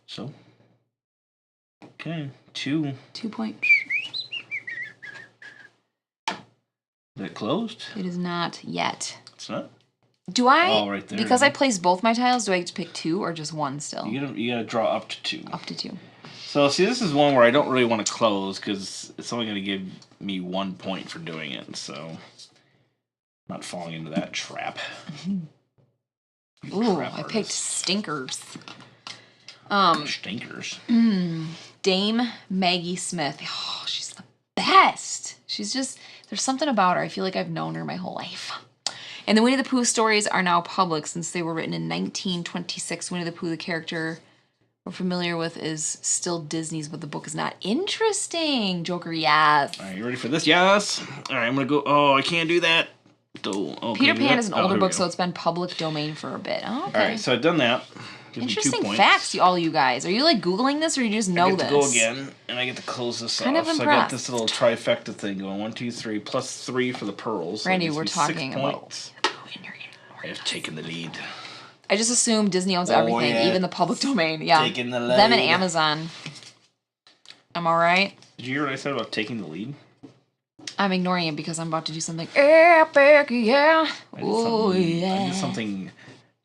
So. Okay, 2. 2 point. Is it closed? It is not yet. It's not? Do I? Oh, right there. Because I placed both my tiles, do I get to pick 2 or just 1 still? You gotta draw up to 2. Up to 2. So, see, this is one where I don't really want to close because it's only going to give me 1 point for doing it. So, I'm not falling into that trap. Ooh, I picked stinkers. Stinkers. Dame Maggie Smith. Oh, she's the best. She's just, there's something about her. I feel like I've known her my whole life. And the Winnie the Pooh stories are now public since they were written in 1926. Winnie the Pooh, the character we're familiar with, is still Disney's, but the book is not. Interesting. Joker, yes. All right, you ready for this? Yes. All right, I'm going to go. Oh, I can't do that. Peter Pan is an older book, so it's been public domain for a bit. Oh, okay. All right, so I've done that. Gives Interesting facts, all you guys. Are you like Googling this or you just know this? I get to go again, and I get to close this kind off. Of so I got this little trifecta thing going. 1, 2, 3, plus 3 for the pearls. Randy, so we're talking about... I have taken the lead. I just assume Disney owns everything, even the public domain. Yeah. Taking the lead. Them and Amazon. Am I right? Did you hear what I said about taking the lead? I'm ignoring it because I'm about to do something epic, yeah. Oh, yeah. I did something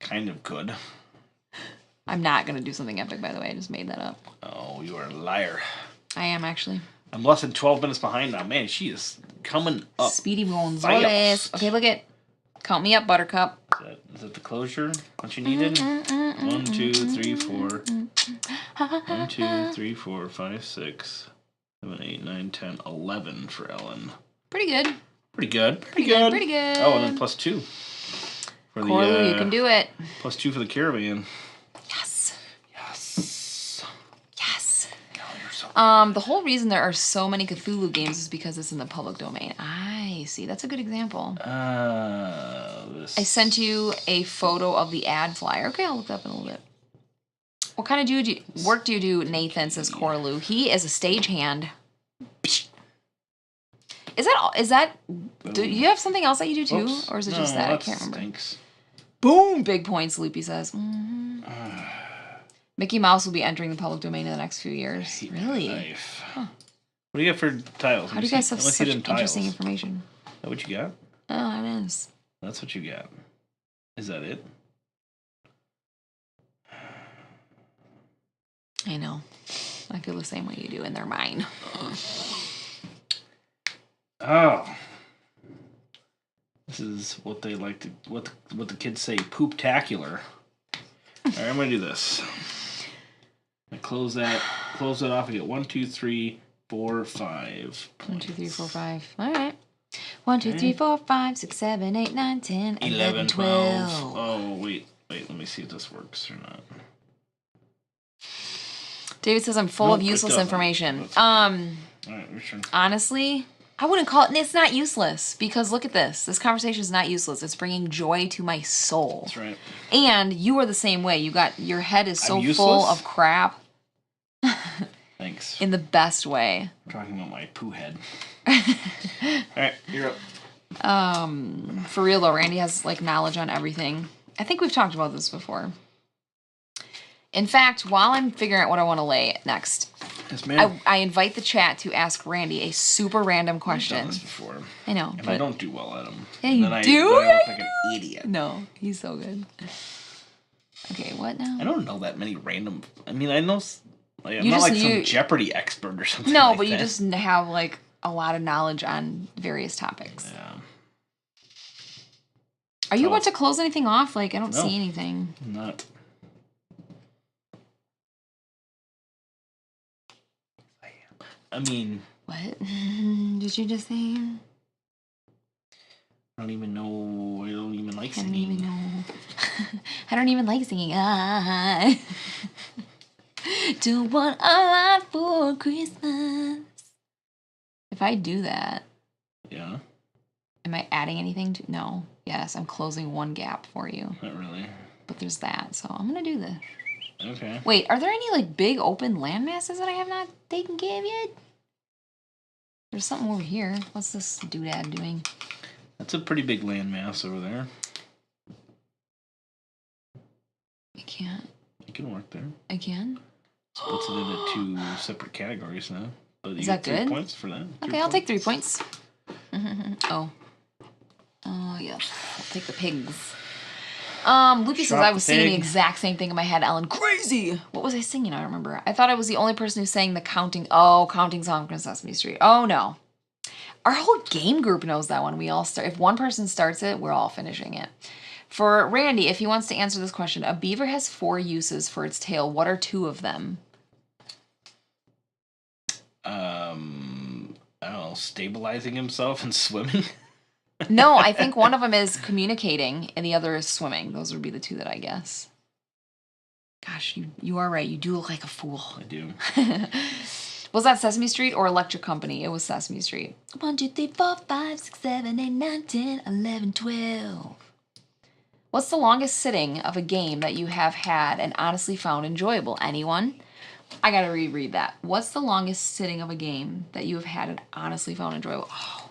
kind of good. I'm not going to do something epic, by the way. I just made that up. Oh, you are a liar. I am, actually. I'm less than 12 minutes behind now. Man, she is coming up. Speedy Gonzales. Okay, look at. Count me up, Buttercup. Is that the closure that you needed? 1, 2, 3, 4. 1, 2, 3, 4, 5, 6, 7, 8, 9, 10, 11 for Ellen. Pretty good. Pretty good. Pretty good. Pretty good. Oh, and then plus 2. For Corley, you can do it. Plus 2 for the caravan. Yes. Yes. Yes. Oh, you're so the whole reason there are so many Cthulhu games is because it's in the public domain. I see. That's a good example. I sent you a photo of the ad flyer. Okay, I'll look that up in a little bit. What kind of work do you do, Nathan, says Corlu? He is a stagehand. Is that do you have something else that you do too? Oops. Or is it just that? I can't remember. Stinks. Boom! Big points, Loopy says. Mm-hmm. Mickey Mouse will be entering the public domain in the next few years. Really? Huh. What do you got for tiles? How do you guys have such interesting information? Is that what you got? Oh, it is. That's what you got. Is that it? I know. I feel the same way you do, and they're mine. Oh. This is what they like to, what the kids say, poop-tacular. Alright, I'm gonna do this. I close that off. I get 1, 2, 3, 4, 5. 1, 2, 3, 4, 5. Alright. 1, 2, 3, 4, 5, 6, 7, 8, 9, 10, 11, 12. Oh, wait. Let me see if this works or not. David says I'm full of useless information. Alright, your turn. Honestly, I wouldn't call it. It's not useless because look at this. This conversation is not useless. It's bringing joy to my soul. That's right. And you are the same way. Your head is so useless? full of crap. Thanks. In the best way. I'm talking about my poo head. Alright, you're up. For real though, Randy has like knowledge on everything. I think we've talked about this before. In fact, while I'm figuring out what I want to lay next, yes, ma'am. I invite the chat to ask Randy a super random question. I've done this before. I know. And I don't do well at them. Yeah, you do? I look like an idiot. No, he's so good. Okay, what now? I don't know that many random... I mean, I know... Like, I'm you not just, like some Jeopardy expert or something No, like but that. you just have like a lot of knowledge on various topics. Yeah. Are you about to close anything off? Like, I don't No, see anything. I'm not. I mean... What did you just say? I don't even know. I don't even like singing. I don't even know. I don't even like singing. I don't want a lot for Christmas. If I do that, Yeah. Am I adding anything to? No. Yes, I'm closing one gap for you. Not really. But there's that, so I'm gonna do this. Okay. Wait, are there any like big open land masses that I have not taken care of yet? There's something over here. What's this doodad doing? That's a pretty big landmass over there. I can't. You can work there. I can? Splits it into 2 separate categories now. But you Is get that 3 good? points for that. Okay, I'll take 3 points. Oh. Oh, yes. I'll take the pigs. Loopy says I was singing the exact same thing in my head, Ellen. Crazy! What was I singing? I don't remember. I thought I was the only person who sang the counting song from Sesame Street. Oh, no. Our whole game group knows that one. We all start. If one person starts it, we're all finishing it. For Randy, if he wants to answer this question, a beaver has 4 uses for its tail. What are 2 of them? I don't know, stabilizing himself and swimming. No, I think one of them is communicating and the other is swimming. Those would be the 2 that I guess. Gosh, you are right. You do look like a fool. I do. Was that Sesame Street or Electric Company? It was Sesame Street. 1, 2, 3, 4, 5, 6, 7, 8, 9, 10, 11, 12. What's the longest sitting of a game that you have had and honestly found enjoyable? Anyone? I gotta reread that. What's the longest sitting of a game that you have had and honestly found enjoyable? Oh.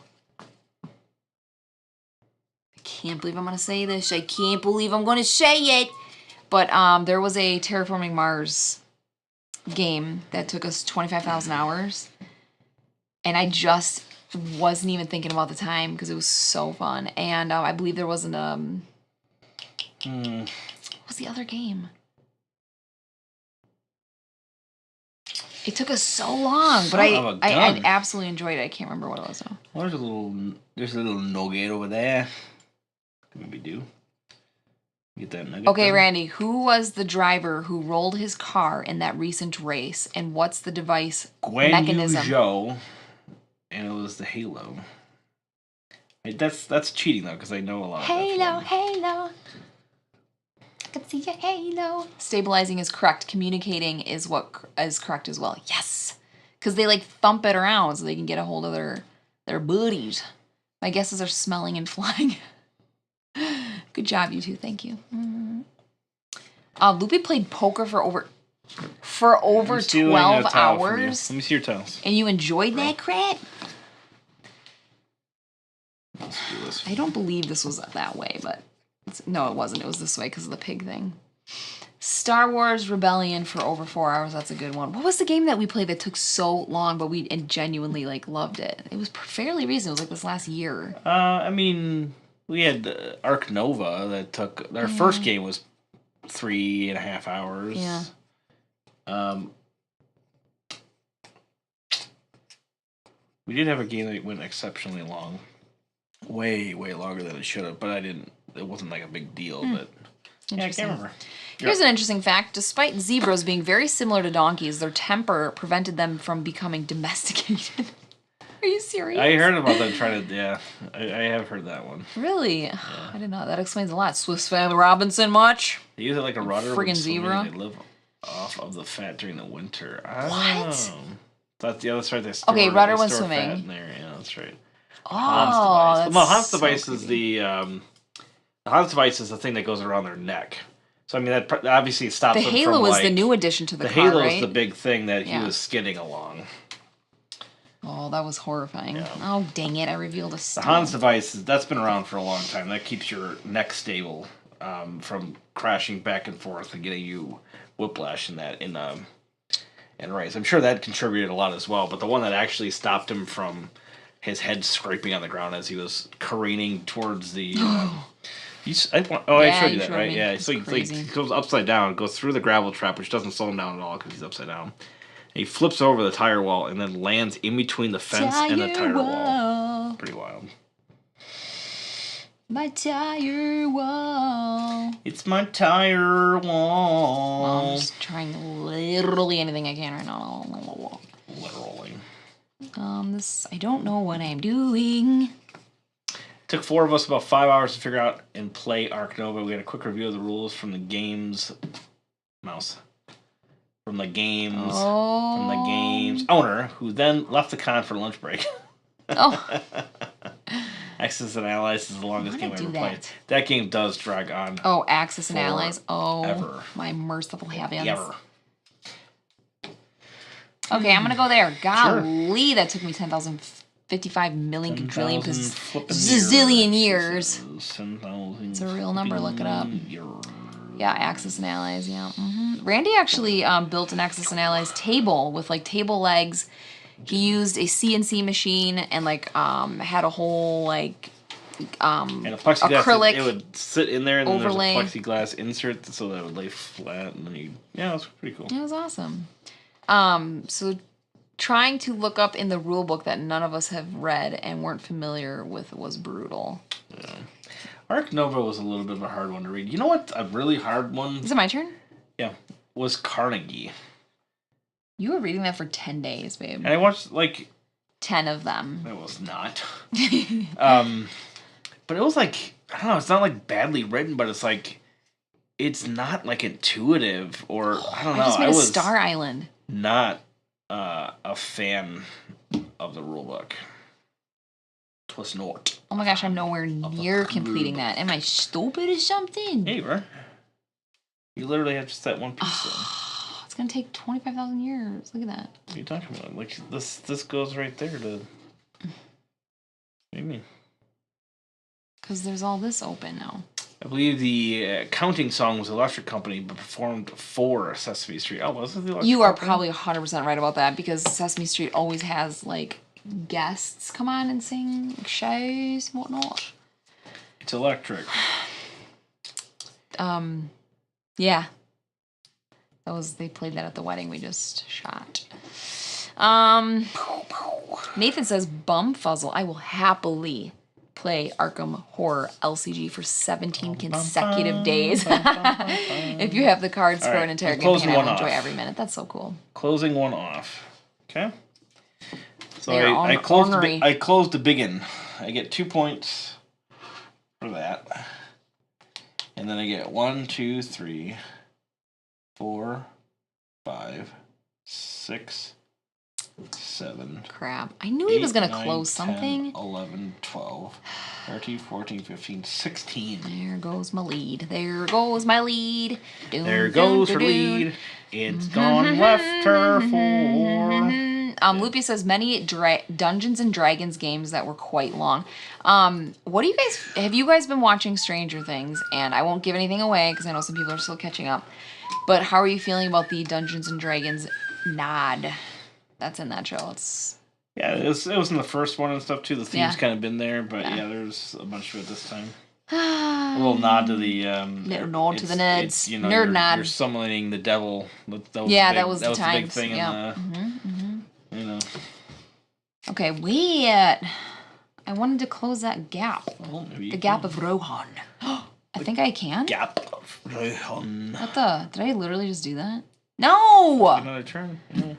I can't believe I'm gonna say this. I can't believe I'm gonna say it. But there was a Terraforming Mars game that took us 25,000 hours. And I just wasn't even thinking about the time because it was so fun. And I believe there was an... What was the other game? It took us so long, but I absolutely enjoyed it. I can't remember what it was though. Well, there's a little nugget over there. Maybe do. Get that nugget. Okay, Randy, who was the driver who rolled his car in that recent race, and what's the device mechanism? Zhou, and it was the Halo. That's cheating though, because I know a lot of Halo. I can see your halo. Stabilizing is correct. Communicating is what is correct as well. Yes, because they like thump it around so they can get a hold of their booties. My guesses are smelling and flying. Good job, you two. Thank you. Loopy played poker for over 12 hours. Let me see your tiles. And you enjoyed that crap? Let's do this. I don't believe this was that way, but no, it wasn't. It was this way because of the pig thing. Star Wars Rebellion for over 4 hours. That's a good one. What was the game that we played that took so long, but we genuinely like loved it? It was fairly recent. It was like this last year. I mean, we had Arc Nova that took... Our first game was 3.5 hours. Yeah. We did have a game that went exceptionally long. Way longer than it should have, but it wasn't like a big deal, but... Yeah, I can't remember. Here's an interesting fact. Despite zebras being very similar to donkeys, their temper prevented them from becoming domesticated. Are you serious? I heard about them trying to... Yeah, I have heard that one. Really? Yeah. I didn't know. That explains a lot. Swiss Family Robinson much? They use it like a rudder. Friggin' zebra? They live off of the fat during the winter. What? That's right. Okay, rudder when swimming. Fat in there. Yeah, that's right. Oh, that's the Hans device is the Hans device is the thing that goes around their neck. So I mean that obviously stops them from the Halo is the new addition to the car, Halo right? is the big thing that he was skidding along. Oh, that was horrifying. Yeah. Oh, dang it. I revealed a steal. The Hans device, that's been around for a long time. That keeps your neck stable from crashing back and forth and getting you whiplash in race. I'm sure that contributed a lot as well, but the one that actually stopped him from his head scraping on the ground as he was careening towards the... I showed you that, right? Yeah, so he goes upside down, goes through the gravel trap, which doesn't slow him down at all because he's upside down. And he flips over the tire wall and then lands in between the fence and the tire wall. Pretty wild. My tire wall. It's my tire wall. Well, I'm just trying literally anything I can right now. Literally. I don't know what I'm doing. Took 4 of us about 5 hours to figure out and play Arc Nova. We had a quick review of the rules from the game's owner, who then left the con for lunch break. Oh. Axis and Allies is the longest game I ever played. That. That game does drag on. Oh, Axis and Allies. Oh, ever. My merciful heavens. Ever. Okay, I'm gonna go there. Golly, that took me 10,055 million quadrillion zillion years. 10,000. It's a real number. Look it up. Yeah, Axis and Allies. Yeah. Randy actually built an Axis and Allies table with like table legs. He used a CNC machine and like had a whole like and a plexiglass, acrylic it would sit in there, and overlay. then there's a plexiglass insert so that it would lay flat, and then it was pretty cool. It was awesome. So trying to look up in the rule book that none of us have read and weren't familiar with was brutal. Yeah. Arc Nova was a little bit of a hard one to read. You know what? A really hard one. Is it my turn? Yeah, was Carnegie. You were reading that for 10 days, babe. And I watched 10 of them. It was not. But it was I don't know. It's not badly written, but it's not intuitive or I don't know. I just made I was Star Island. Not a fan of the rule book. Twas not. Oh my gosh, I'm nowhere near completing that. Am I stupid or something? Yeah, you are. You literally have just that one piece. It's gonna take 25,000 years. Look at that. What are you talking about? This goes right there to. What do you mean? Because there's all this open now. I believe the counting song was Electric Company, but performed for Sesame Street. Oh, was it the Electric You are Company? probably 100% right about that because Sesame Street always has guests come on and sing shows and whatnot. It's electric. Yeah. They played that at the wedding we just shot. Nathan says Bumfuzzle. I will happily play Arkham Horror LCG for 17 consecutive days. If you have the cards for an entire campaign, I will enjoy every minute. That's so cool. Closing one off. Okay. So I closed the biggin. I get 2 points for that. And then I get 1, 2, 3, 4, 5, 6, 7. Crap. I knew he was going to close 10, something. 11, 12, 13, 14, 15, 16. There goes my lead. There goes my lead. There goes her lead. It's gone left her for. Loopy says many Dungeons and Dragons games that were quite long. What do you guys have? You guys been watching Stranger Things? And I won't give anything away because I know some people are still catching up. But how are you feeling about the Dungeons and Dragons nod that's in that show? Yeah, it was in the first one and stuff too. The theme's kind of been there, but there's a bunch of it this time. A little nod to the little nod to the nerds. Nerd nod. You're summoning the devil. That was the big thing in the. Okay, wait. I wanted to close that gap. Well, the gap of Rohan. I think I can. Gap of Rohan. What the? Did I literally just do that? No! Another turn. Yeah.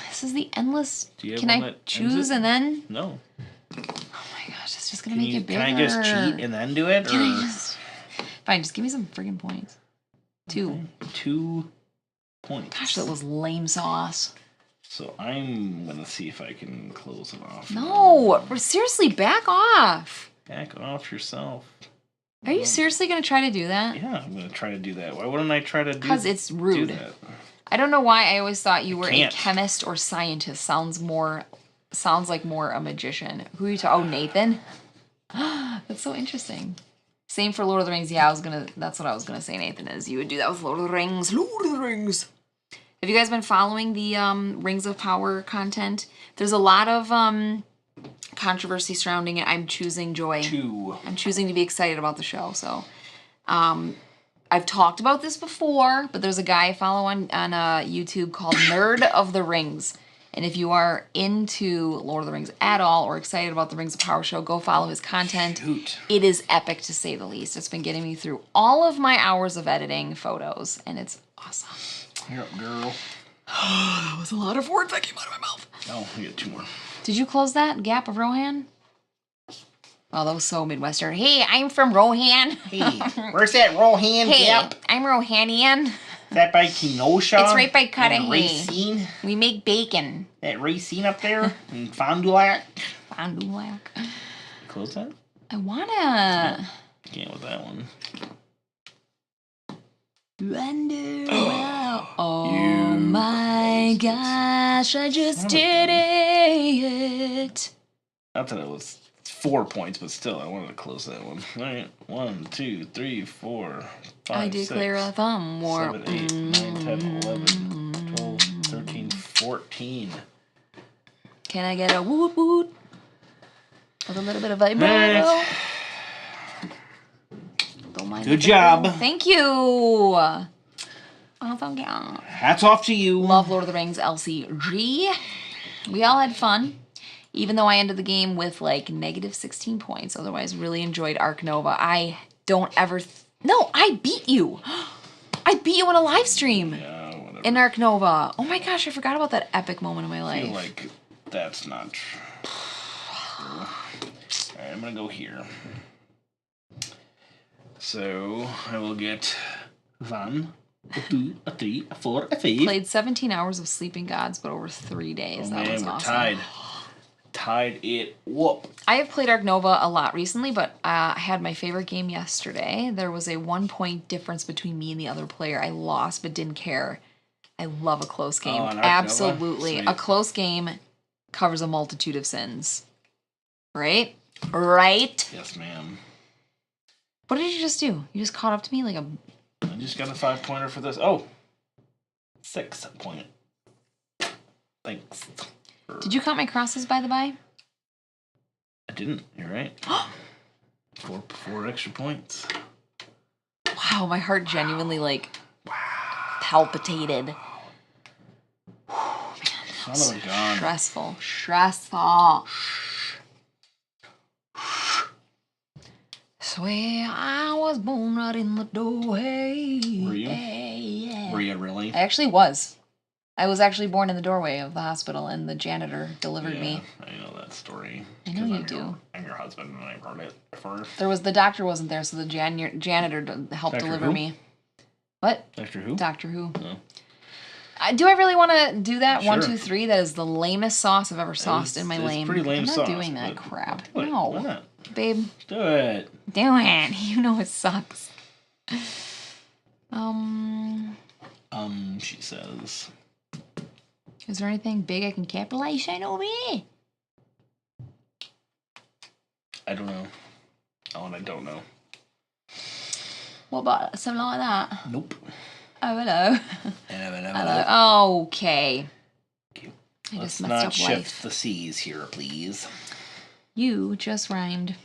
This is the endless. Can I choose and then? No. Oh my gosh, it's just gonna make it bigger. Can I just cheat and then do it? Can I just... Fine, just give me some friggin' points. 2. Okay. 2 points. Gosh, that was lame sauce. So I'm gonna see if I can close it off. No, seriously, back off. Back off yourself. Are you seriously gonna try to do that? Yeah, I'm gonna try to do that. Why wouldn't I try to do that? Because it's rude. I don't know why I always thought you were a chemist or scientist. Sounds like more a magician. Who are you talking? Oh, Nathan. That's so interesting. Same for Lord of the Rings. Yeah, that's what I was gonna say. Nathan is you would do that with Lord of the Rings. Lord of the Rings. Have you guys been following the Rings of Power content? There's a lot of controversy surrounding it. I'm choosing joy. I'm choosing to be excited about the show. So, I've talked about this before, but there's a guy I follow on YouTube called Nerd of the Rings. And if you are into Lord of the Rings at all or excited about the Rings of Power show, go follow his content. Shoot. It is epic to say the least. It's been getting me through all of my hours of editing photos, and it's awesome. You're up, girl. That was a lot of words that came out of my mouth. Oh, you get 2 more. Did you close that gap of Rohan? Oh, that was so Midwestern. Hey, I'm from Rohan. Hey, where's that Rohan gap? I'm Rohanian. Is that by Kenosha? It's right by Cudahy. Racine? We make bacon. That Racine up there? In Fond du Lac? Fond du Lac. close that? I wanna. Can't with that one. Wonder. Oh my gosh! I just did it. Not that it was 4 points, but still, I wanted to close that one. All right, 1, 2, 3, 4, 5, I declare 6, a thumb war. 7, 8, 9, 10, 11, 12, 13, 14. Can I get a woot woot? With a little bit of vibrato. Right. Don't mind. Good job. Thank you. Oh, thank you. Hats off to you. Love Lord of the Rings LCG. We all had fun. Even though I ended the game with like negative 16 points. Otherwise, really enjoyed Ark Nova. I don't ever... No, I beat you. I beat you in a live stream. Yeah, whatever. In Ark Nova. Oh my gosh, I forgot about that epic moment in my life. I feel like that's not true. Alright, I'm gonna go here. So, I will get 1, a 2, a 3, a 4, a 5. Played 17 hours of Sleeping Gods, but over 3 days. Oh that man, was we're awesome. Tied it whoop. I have played Ark Nova a lot recently, but I had my favorite game yesterday. There was a 1 point difference between me and the other player. I lost, but didn't care. I love a close game. on Ark Absolutely. Nova? A close game covers a multitude of sins. Right? Right? Yes, ma'am. What did you just do? You just caught up to me like a... I just got a 5-pointer for this. Oh! 6 point. Thanks. Did you count my crosses, by the by? I didn't. You're right. 4 extra points. Wow, my heart genuinely, like, palpitated. Son of a gun. Stressful. Stressful. Swear I was born right in the doorway. Were you? Yeah. Were you really? I actually was. I was actually born in the doorway of the hospital, and the janitor delivered me. I know that story. I know you do. I'm your husband, and I've heard it first. The doctor wasn't there, so the janitor helped Doctor deliver who? me. What? Doctor Who? Doctor Who. No. Do I really want to do that? Sure. 1, 2, 3. That is the lamest sauce I've ever sauced in my lame. Pretty lame I'm not sauce, doing that but crap. do it. No, Why not? babe, Do it. do it. You know it sucks. She says. Is there anything big I can capitalize on over here? I don't know. Oh, and I don't know. What about something like that? Nope. Oh, hello. Hello. Okay. I Let's just messed not up shift life. the C's here, please. You just rhymed.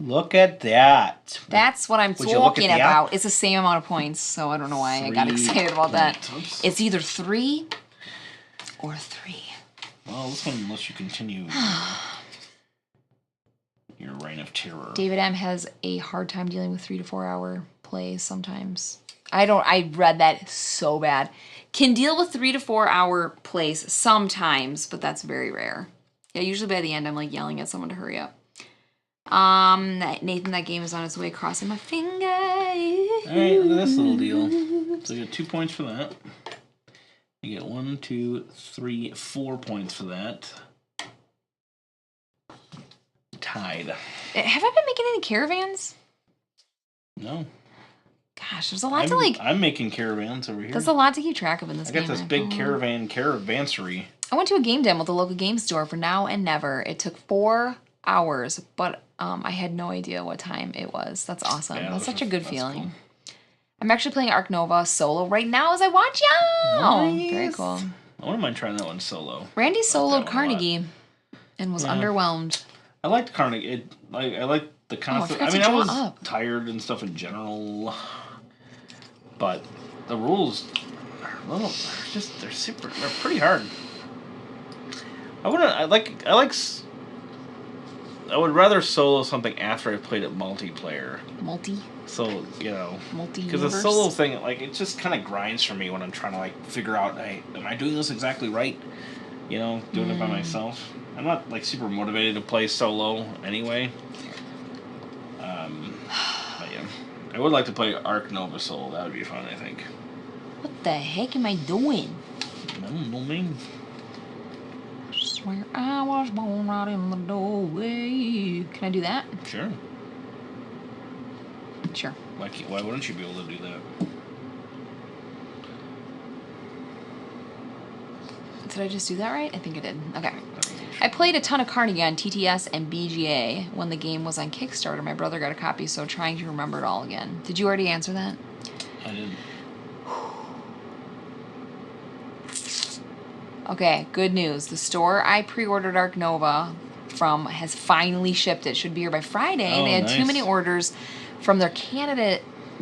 Look at that. That's what I'm Would you look at talking the about. app? It's the same amount of points, so I don't know why I got 3 excited about that. points. It's either 3 or 3. Well, this one lets you continue your reign of terror. David M has a hard time dealing with 3 to 4 hour plays sometimes. I read that so bad. Can deal with 3 to 4 hour plays sometimes, but that's very rare. Yeah, usually by the end I'm like yelling at someone to hurry up. Nathan, that game is on its way, crossing my fingers. Alright, look at this little deal. So you get 2 points for that. You get 1, 2, 3, 4 points for that. Tied. Have I been making any caravans? No. Gosh, there's a lot to like. I'm making caravans over here. There's a lot to keep track of in this game. I got this big caravansary. I went to a game demo at the local game store for Now and Never. It took 4 hours, but I had no idea what time it was. That's awesome. Yeah, that's such a good feeling. Cool. I'm actually playing Ark Nova solo right now as I watch y'all. Nice. Very cool. I wouldn't mind trying that one solo. Randy that soloed one a Carnegie and was underwhelmed. I liked Carnegie. I like the concept. forgot to I draw was up. tired and stuff in general, but the rules are a little. They're pretty hard. I would rather solo something after I played it multiplayer. So, because the solo thing, like, it just kind of grinds for me when I'm trying to, like, figure out, hey, am I doing this exactly right? Doing it by myself. I'm not, like, super motivated to play solo anyway. But yeah, I would like to play Ark Nova solo. That would be fun, I think. What the heck am I doing? I don't know, man. That's where I was born, right in the doorway. Can I do that? Sure. Sure. Why wouldn't you be able to do that? Did I just do that right? I think I did. Okay. I played a ton of Carnegie on TTS and BGA when the game was on Kickstarter. My brother got a copy, so trying to remember it all again. Did you already answer that? I didn't. Okay, good news. The store I pre-ordered Arc Nova from has finally shipped it. Should be here by Friday. Oh, they had nice. too many orders from their Canada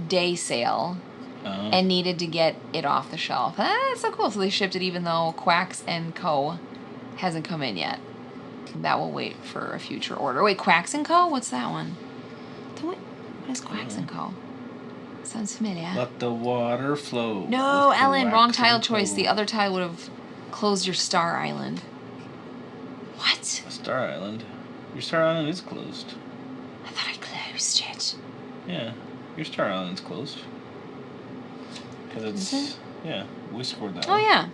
Day sale and needed to get it off the shelf. That's so cool. So they shipped it even though Quacks & Co. hasn't come in yet. That will wait for a future order. Wait, Quacks & Co.? What's that one? What is Quacks & Co.? Sounds familiar. Let the water flow. No, Ellen, wrong tile choice. Co. The other tile would have closed your Star Island. What? Star Island? Your Star Island is closed. I thought I closed it. Yeah, your Star Island's closed. Because it's... Is it? Yeah, we scored that Oh, one. yeah.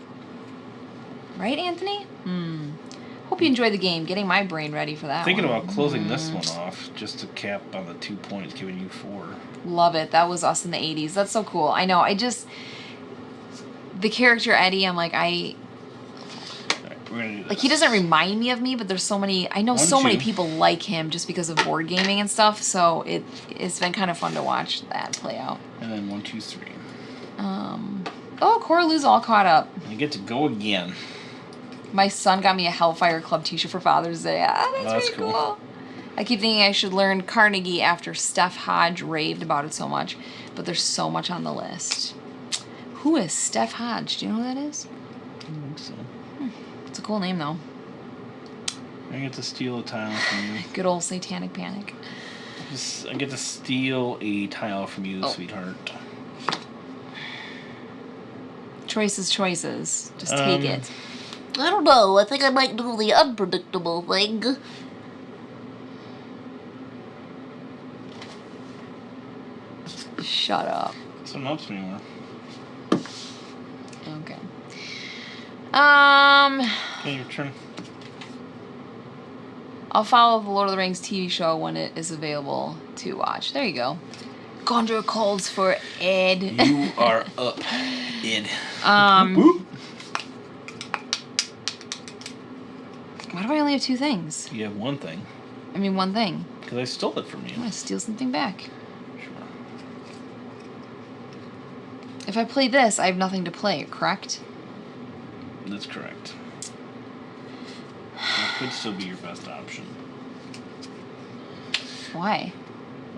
Right, Anthony? Hope you enjoyed the game. Getting my brain ready for that Thinking one. about closing this one off just to cap on the 2 points, giving you 4. Love it. That was us in the 80s. That's so cool. I know. The character Eddie, I'm like, Alright, we're gonna do this. like, he doesn't remind me of me, but there's so many, I know so many people like him just because of board gaming and stuff, so it's been kind of fun to watch that play out. And then 1, 2, 3. Oh, Coraloo's all caught up. And you get to go again. My son got me a Hellfire Club t-shirt for Father's Day. That's really cool. I keep thinking I should learn Carnegie after Steph Hodge raved about it so much, but there's so much on the list. Who is Steph Hodge? Do you know who that is? I think so. It's a cool name, though. I get to steal a tile from you. Good old Satanic Panic. I get to steal a tile from you, Oh. sweetheart. Choices. Just take it. I don't know. I think I might do the unpredictable thing. Shut up. Something helps me more. Okay. Okay, your turn. I'll follow the Lord of the Rings TV show when it is available to watch. There you go. Gondor calls for Ed. You are up, Ed. Why do I only have 2 things? You have one thing. I mean, 1 thing. Because I stole it from you. I'm gonna steal something back. Sure. If I play this, I have nothing to play, correct? That's correct. That could still be your best option. Why?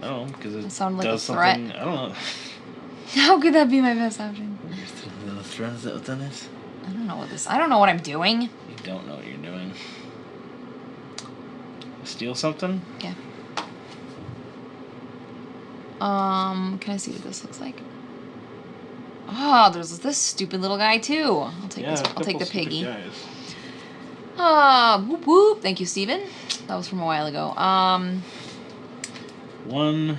I don't know, because it sounded like does a threat. something. I don't know. How could that be my best option? The threat, is that what that is? I don't know what I'm doing. You don't know what you're doing. Steal something? Yeah. Can I see what this looks like? Oh, there's this stupid little guy too. I'll take this. I'll take the piggy. Whoop whoop. Thank you, Steven. That was from a while ago. 1.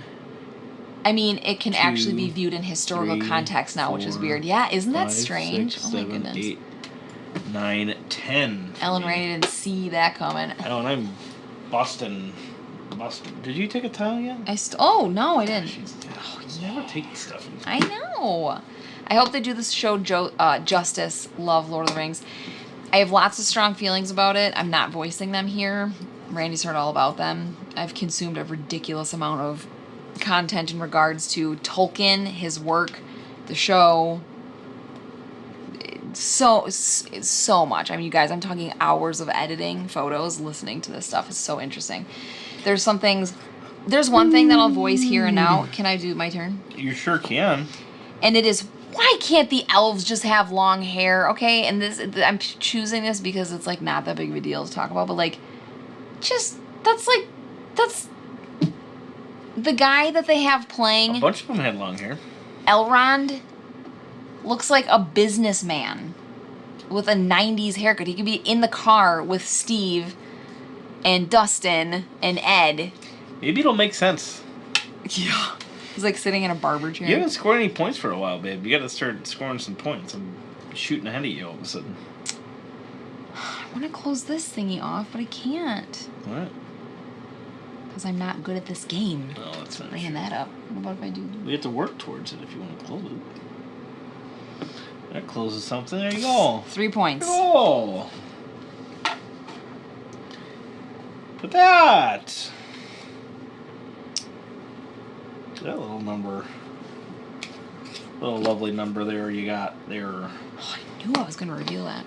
I mean, it can 2, actually be viewed in historical 3, context now, which is 4, weird. Yeah, isn't that 5, strange? 6, Oh my 7, goodness. 8, 9, 10. Ellen Ray didn't see that coming. I know, and I'm Boston. Did you take a tile yet? Oh no, I didn't. You never take stuff. I know. I hope they do this show justice. Love Lord of the Rings. I have lots of strong feelings about it. I'm not voicing them here. Randy's heard all about them. I've consumed a ridiculous amount of content in regards to Tolkien, his work, the show. So much. I mean, you guys, I'm talking hours of editing photos, listening to this stuff. It's so interesting. There's one thing that I'll voice here and now. Can I do my turn? You sure can. And it is, why can't the elves just have long hair? Okay, and I'm choosing this because it's like not that big of a deal to talk about, but like, that's the guy that they have playing A bunch of them had long hair. Elrond looks like a businessman with a 90s haircut. He could be in the car with Steve and Dustin and Ed. Maybe it'll make sense. Yeah. He's like sitting in a barber chair. You haven't scored any points for a while, babe. You gotta start scoring some points. I'm shooting ahead of you all of a sudden. I want to close this thingy off, but I can't. What? Because I'm not good at this game. Oh, that's not Bringing true. that up. What about if I do? We have to work towards it if you want to close it. That closes something. There you go. 3 points. Oh. But that little number, little lovely number there you got there. Oh, I knew I was going to reveal that.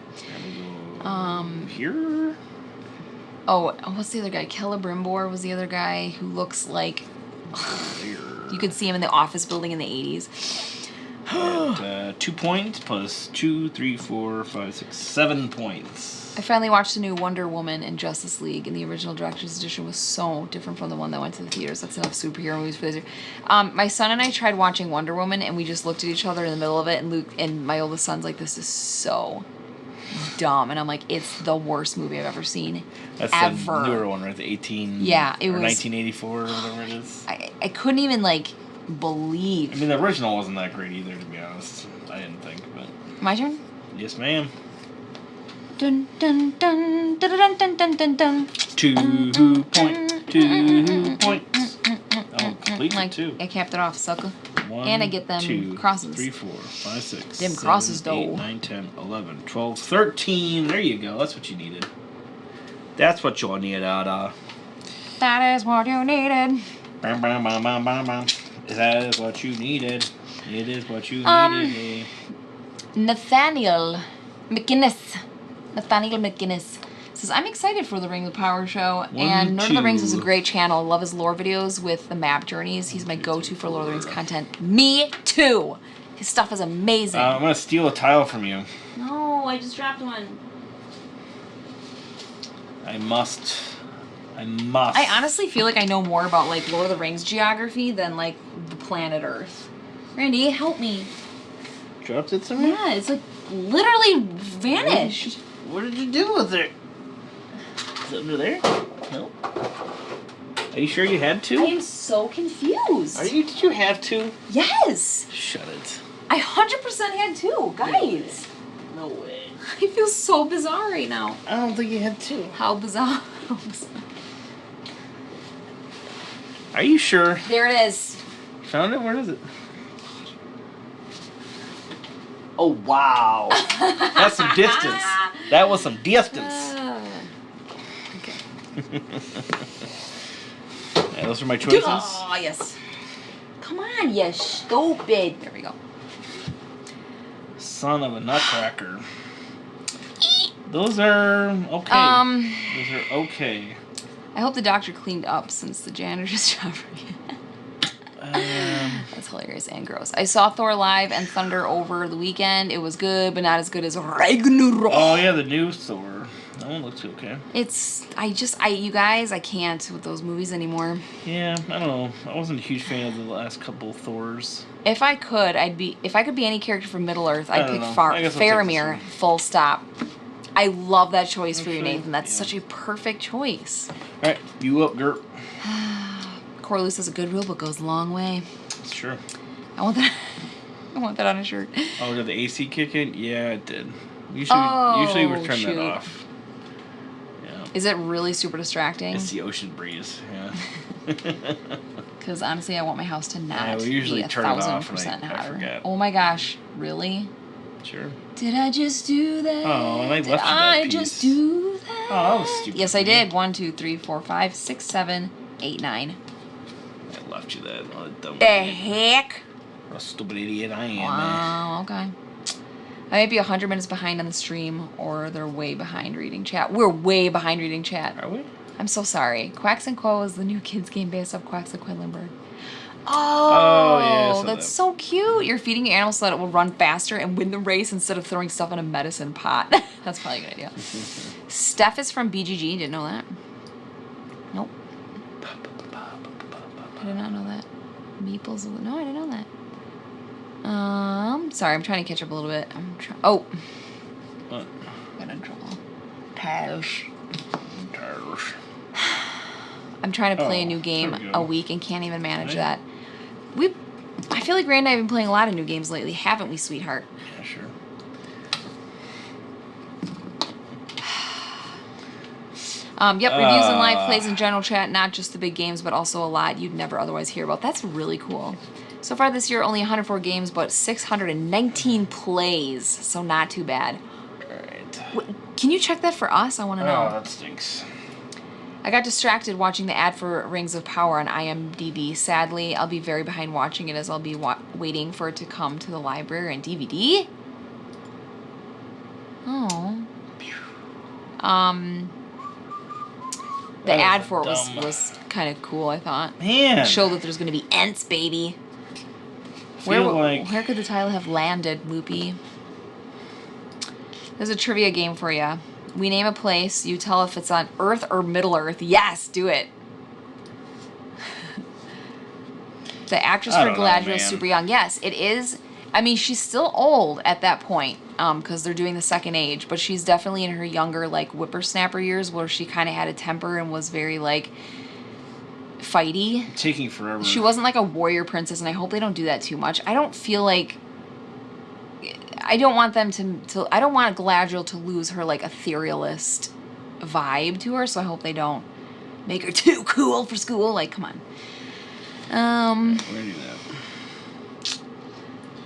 Here. Oh, what's the other guy? Celebrimbor was the other guy who looks like you could see him in the office building in the 80s. At, 2 points plus 2, 3, 4, 5, 6, 7 points. I finally watched the new Wonder Woman and Justice League, and the original director's edition was so different from the one that went to the theaters. That's enough superhero movies for this year. My son and I tried watching Wonder Woman, and we just looked at each other in the middle of it, and Luke and my oldest son's like, "This is so dumb," and I'm like, "It's the worst movie I've ever seen." That's ever. the newer one, right? The 18. Yeah, it or was 1984 or whatever it is. I couldn't even believe. I mean, the original wasn't that great either, to be honest. I didn't think, but My turn. yes, ma'am. Dun dun dun dun dun dun dun dun dun. 2 points. 2 points. Oh, complete Like, 2. I capped it off, sucker. 1, And I get them 2, crosses. 3, 4, 5, 6, Them 7, crosses, 8, though. 9, 10, 11, 12, 13. There you go. That's what you needed. That's what you needed. That is what you needed. Bam, bam, bam, bam, bam, bam. That is what you needed. It is what you needed. Nathaniel McGinnis says, I'm excited for the Ring of the Power show, and Nerd of the Rings is a great channel. I love his lore videos with the map journeys. He's my go-to for Lord of the Rings content. Me too. His stuff is amazing. I'm going to steal a tile from you. No, I just dropped one. I must. I honestly feel like I know more about Lord of the Rings geography than the planet Earth. Randy, help me. Dropped it somewhere? Yeah, it's literally vanished. What did you do with it? Is it under there? No. Are you sure you had I to? am so confused. Did you have to? Yes. Shut it. I 100% had to. Guys. No way. I feel so bizarre right now. I don't think you had to. How bizarre. Are you sure? There it is. Found it? Where is it? Oh, wow. That's some distance. That was some distance. Okay. Yeah, those are my choices. Oh, yes. Come on, you stupid. There we go. Son of a nutcracker. Those are okay. Those are okay. I hope the doctor cleaned up since the janitor just dropped again. That's hilarious and gross. I saw Thor live and Thunder over the weekend. It was good, but not as good as Ragnarok. Oh yeah, the new Thor. That one looks okay. You guys, I can't with those movies anymore. Yeah, I don't know. I wasn't a huge fan of the last couple Thors. If I could be any character from Middle Earth, I'd pick I guess I'll take Faramir, this one. full stop. I love that choice for you, Actually, Nathan. That's yeah. such a perfect choice. Alright, you up, Gert. Corliss says a good rule book goes a long way. That's true. I want that. I want that on a shirt. Oh, did the AC kick in? Yeah, it did. Usually we turn shoot. that off. Yeah. Is it really super distracting? It's the ocean breeze, yeah. Because honestly, I want my house to not we usually be turn it off 1,000% and I hotter. forget. Oh my gosh, really? Sure. Did I just do that? Oh, and I left you Did that I piece. just do that? Oh, that was stupid. Yes, I did. 1, 2, 3, 4, 5, 6, 7, 8, 9. I left you that. Oh, dumb The idiot. heck? What a stupid idiot I am. Wow, okay. I might be 100 minutes behind on the stream, or they're way behind reading chat. We're way behind reading chat. Are we? I'm so sorry. Quacks and Quo is the new kids game based off Quacks and Quedlinburg. Oh, yeah, I saw that's that. so cute. You're feeding your animal so that it will run faster and win the race instead of throwing stuff in a medicine pot. That's probably a good idea. Steph is from BGG. Didn't know that. Nope. I did not know that. Meeples. No, I didn't know that. Sorry, I'm trying to catch up a little bit. Oh. What? Got in trouble. Tires. Tires. I'm trying to play a Oh, new game there we a go. week and can't even manage Right. that. I feel like Randy and I have been playing a lot of new games lately, haven't we, sweetheart? Yeah, sure. Yep, reviews and live plays in general chat, not just the big games, but also a lot you'd never otherwise hear about. That's really cool. So far this year, only 104 games, but 619 plays, so not too bad. Alright. Can you check that for us? I want to know. Oh, that stinks. I got distracted watching the ad for Rings of Power on IMDb. Sadly, I'll be very behind watching it as I'll be waiting for it to come to the library and DVD. Oh. The ad for it was kind of cool, I thought. Man. Show that there's going to be Ents, baby. Where could the title have landed, Loopy? There's a trivia game for you. We name a place. You tell if it's on Earth or Middle Earth. Yes, do it. The actress for Galadriel is super young. Yes, it is. I mean, she's still old at that point because they're doing the Second Age, but she's definitely in her younger, like, whippersnapper years where she kind of had a temper and was very, like, fighty. Taking forever. She wasn't like a warrior princess, and I hope they don't do that too much. I don't feel like... I don't want them to I don't want Galadriel to lose her, like, etherealist vibe to her, so I hope they don't make her too cool for school. Like, come on. We're gonna do that.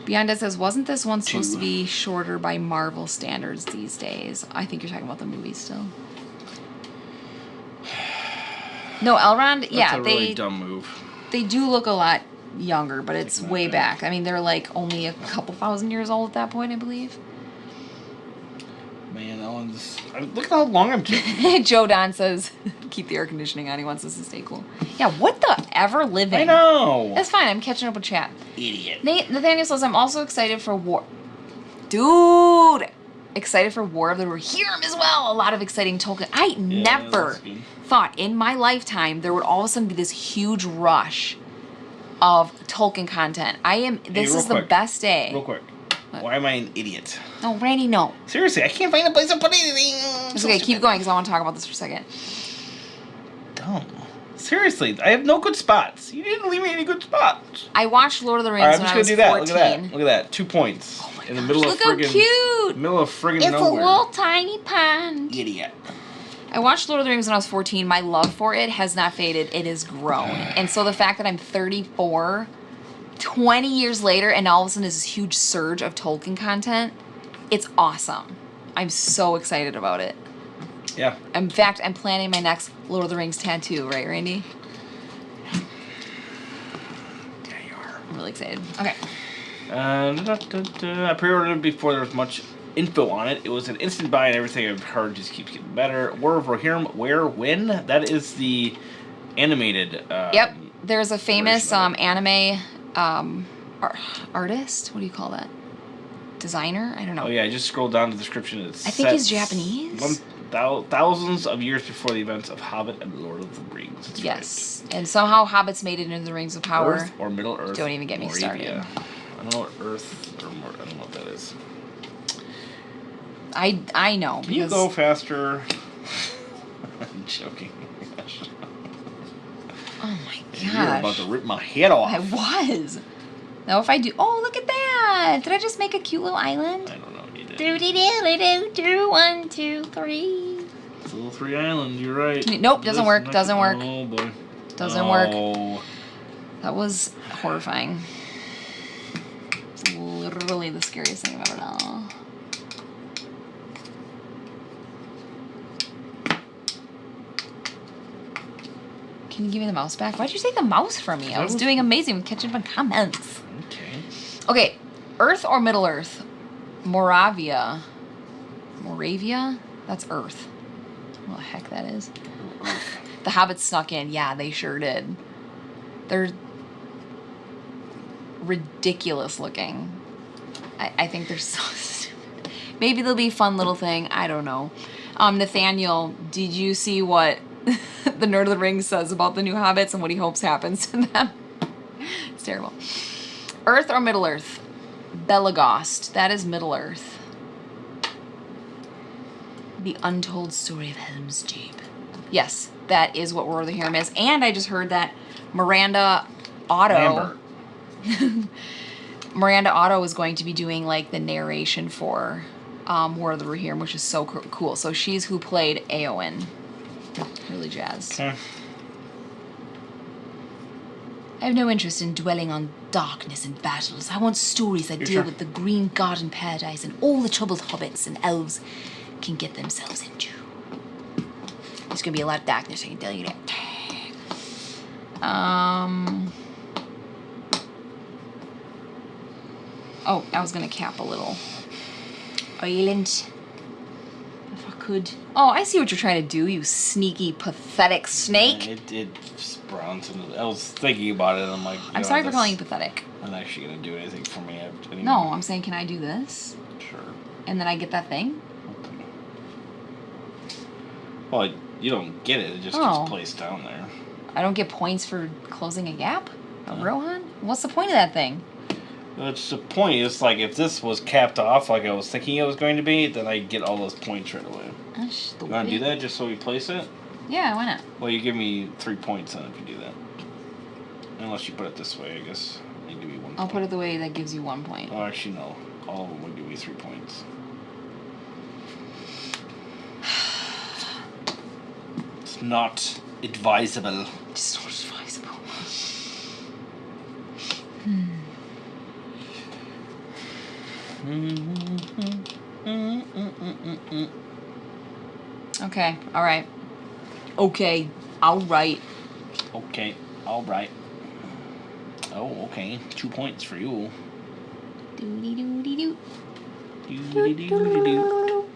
Beyond It says, wasn't this one supposed to be shorter by Marvel standards these days? I think you're talking about the movie still. No, Elrond, That's a really dumb move. They do look a lot younger, but it's way back. I mean, they're like only a couple thousand years old at that point, I believe. Man, look how long I'm taking. Joe Don says, keep the air conditioning on. He wants us to stay cool. Yeah, what the ever living? I know. That's fine. I'm catching up with chat. Idiot. Nathaniel says, I'm also excited for War... Dude! Excited for War of the Rohirrim as well. A lot of exciting Tolkien. I never thought in my lifetime there would all of a sudden be this huge rush of Tolkien content. This is the best day. Real quick. Why am I an idiot? No, Randy, no. Seriously, I can't find a place to put anything. It's okay, keep going because I want to talk about this for a second. Dumb. Seriously, I have no good spots. You didn't leave me any good spots. I watched Lord of the Rings All right, when I'm I was just gonna 14. do that. Look at that. 2 points. Oh my in the gosh, middle of look how cute. Middle of friggin' It's nowhere. a little tiny pond. Idiot. I watched Lord of the Rings when I was 14. My love for it has not faded. It has grown. And so the fact that I'm 34, 20 years later, and all of a sudden there's this huge surge of Tolkien content, it's awesome. I'm so excited about it. Yeah. In fact, I'm planning my next Lord of the Rings tattoo, right, Randy? Yeah, you are. I'm really excited. Okay. I pre-ordered it before there was much info on it. It was an instant buy, and everything I've heard just keeps getting better. War of Rohirrim, where, when? That is the animated. Yep. There's a famous anime artist. What do you call that? Designer? I don't know. Oh yeah, I just scrolled down the description. I think he's Japanese. Thousands of years before the events of Hobbit and Lord of the Rings. That's yes, right. And somehow hobbits made it into the Rings of Power. Earth or Middle Earth. Don't even get me started. I don't know what Earth or I don't know what that is. I know. Can you go faster? I'm joking. Oh my gosh. You're about to rip my head off. I was. Now if I do... Oh, look at that. Did I just make a cute little island? I don't know. You did. Do-de-do-do-do, 1, 2, 3. It's a little 3 island. You're right. Nope, doesn't work. Doesn't work. Oh boy. Doesn't work. That was horrifying. It's literally the scariest thing I've ever done. Can you give me the mouse back? Why'd you take the mouse from me? I was doing amazing with catching up on comments. Okay, Earth or Middle Earth? Moravia. That's Earth. What the heck that is? The hobbits snuck in. Yeah, they sure did. They're ridiculous looking. I think they're so stupid. Maybe they'll be a fun little thing. I don't know. Nathaniel, did you see what the Nerd of the Rings says about the new hobbits and what he hopes happens to them? It's terrible. Earth or Middle Earth? Belagost. That is Middle Earth. The Untold Story of Helm's Deep. Yes, that is what War of the Rohirrim is. And I just heard that Miranda Otto... Miranda Otto is going to be doing, like, the narration for War of the Rohirrim, which is so cool. So she's who played Éowyn really jazzed. Okay. I have no interest in dwelling on darkness and battles. I want stories that deal with the green garden paradise and all the troubled hobbits and elves can get themselves into. There's gonna be a lot of darkness, I can tell you that. Oh, I was gonna cap a little island. If I could. Oh, I see what you're trying to do, you sneaky, pathetic snake. It's bronze. I was thinking about it, and I'm like... I'm sorry for calling you pathetic. Not actually going to do anything for me. No, I'm saying, can I do this? Sure. And then I get that thing? Okay. Well, you don't get it. It just gets placed down there. I don't get points for closing a gap? Rohan? What's the point of that thing? It's the point. It's like if this was capped off like I was thinking it was going to be, then I get all those points right away. You want to do that just so we place it? Yeah, why not? Well, you give me 3 points then if you do that. Unless you put it this way, I guess. They give you 1 point. I'll put it the way that gives you 1 point. Oh, actually, no. All of them would give me 3 points. It's not advisable. It's not advisable. Okay, alright. Okay, alright. Okay, alright. Oh, okay. 2 points for you. Doody doody doo. Doody doody doo.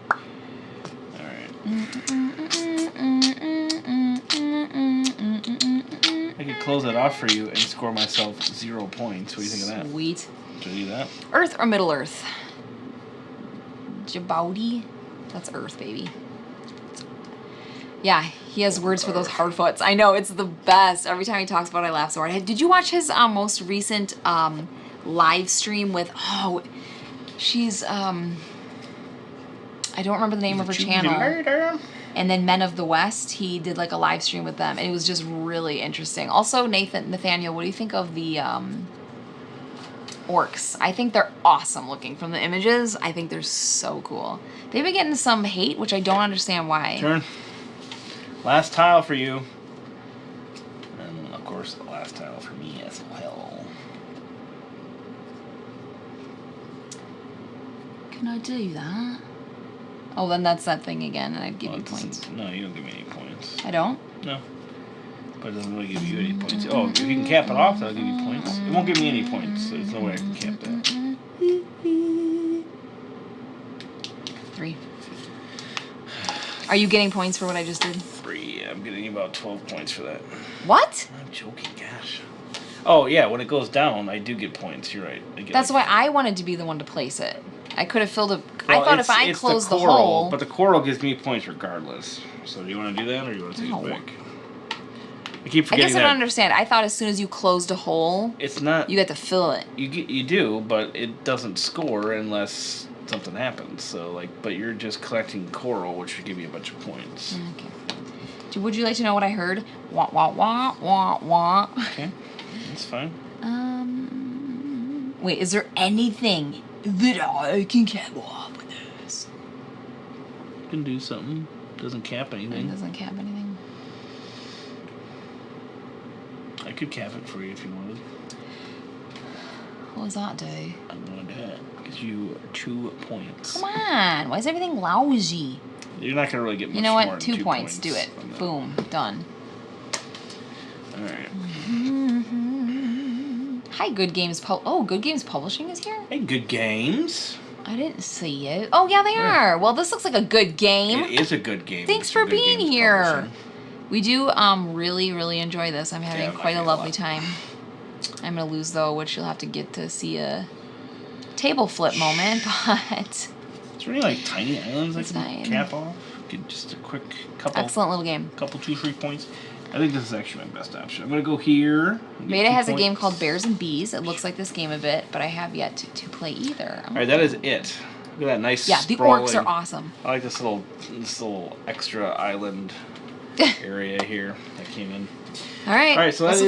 Alright. I could close it off for you and score myself 0 points. What do you think of that? Sweet. Should I do that? Earth or Middle Earth? Djibouti? That's Earth, baby. Yeah, he has words for those hardfoots. I know, it's the best. Every time he talks about it, I laugh so hard. Did you watch his most recent live stream with, she's, I don't remember the name of her channel. And then Men of the West, he did like a live stream with them, and it was just really interesting. Also, Nathaniel, what do you think of the orcs? I think they're awesome looking from the images. I think they're so cool. They've been getting some hate, which I don't understand why. Turn. Last tile for you. And, of course, the last tile for me as well. Can I do that? Oh, then that's that thing again, and I'd give you points. No, you don't give me any points. I don't? No. But it doesn't really give you any points. Oh, if you can cap it off, that'll give you points. It won't give me any points. So there's no way I can cap that. 3. Are you getting points for what I just did? 3. I'm getting about 12 points for that. What? I'm joking, gosh. Oh, yeah, when it goes down, I do get points. You're right. That's why I wanted to be the one to place it. I could have filled a... Well, I thought if I closed the hole... But the coral gives me points regardless. So do you want to do that, or do you want to take it back? I keep forgetting I guess I don't understand. I thought as soon as you closed a hole... It's not... You get to fill it. You do, but it doesn't score unless something happens. So, like... But you're just collecting coral, which should give you a bunch of points. Okay. Would you like to know what I heard? Wah, wah, wah, wah, wah. Okay. That's fine. Wait, is there anything that I can cap off with this? You can do something. Doesn't cap anything. It doesn't cap anything. I could cap it for you if you wanted. What does that do? I'm going to do it. Gives you 2 points. Come on. Why is everything lousy? You're not going to really get much more. You know more what? than 2 points. Do it. Boom. Done. Alright. Hi, Good Games. Good Games Publishing is here? Hey, Good Games. I didn't see you. Oh, yeah, they are. Well, this looks like a good game. It is a good game. Thanks for being here. We do really, really enjoy this. I'm having quite a lovely time. I'm going to lose, though, which you'll have to get to see a table flip moment, but... Is there any, like, tiny islands I can cap off? Get just a quick couple... Excellent little game. Couple, 2, 3 points. I think this is actually my best option. I'm going to go here. Beta has a game called Bears and Bees. It looks like this game a bit, but I have yet to play either. All right, that is it. Look at that nice the orcs are awesome. I like this little extra island area here that came in. All right, so that's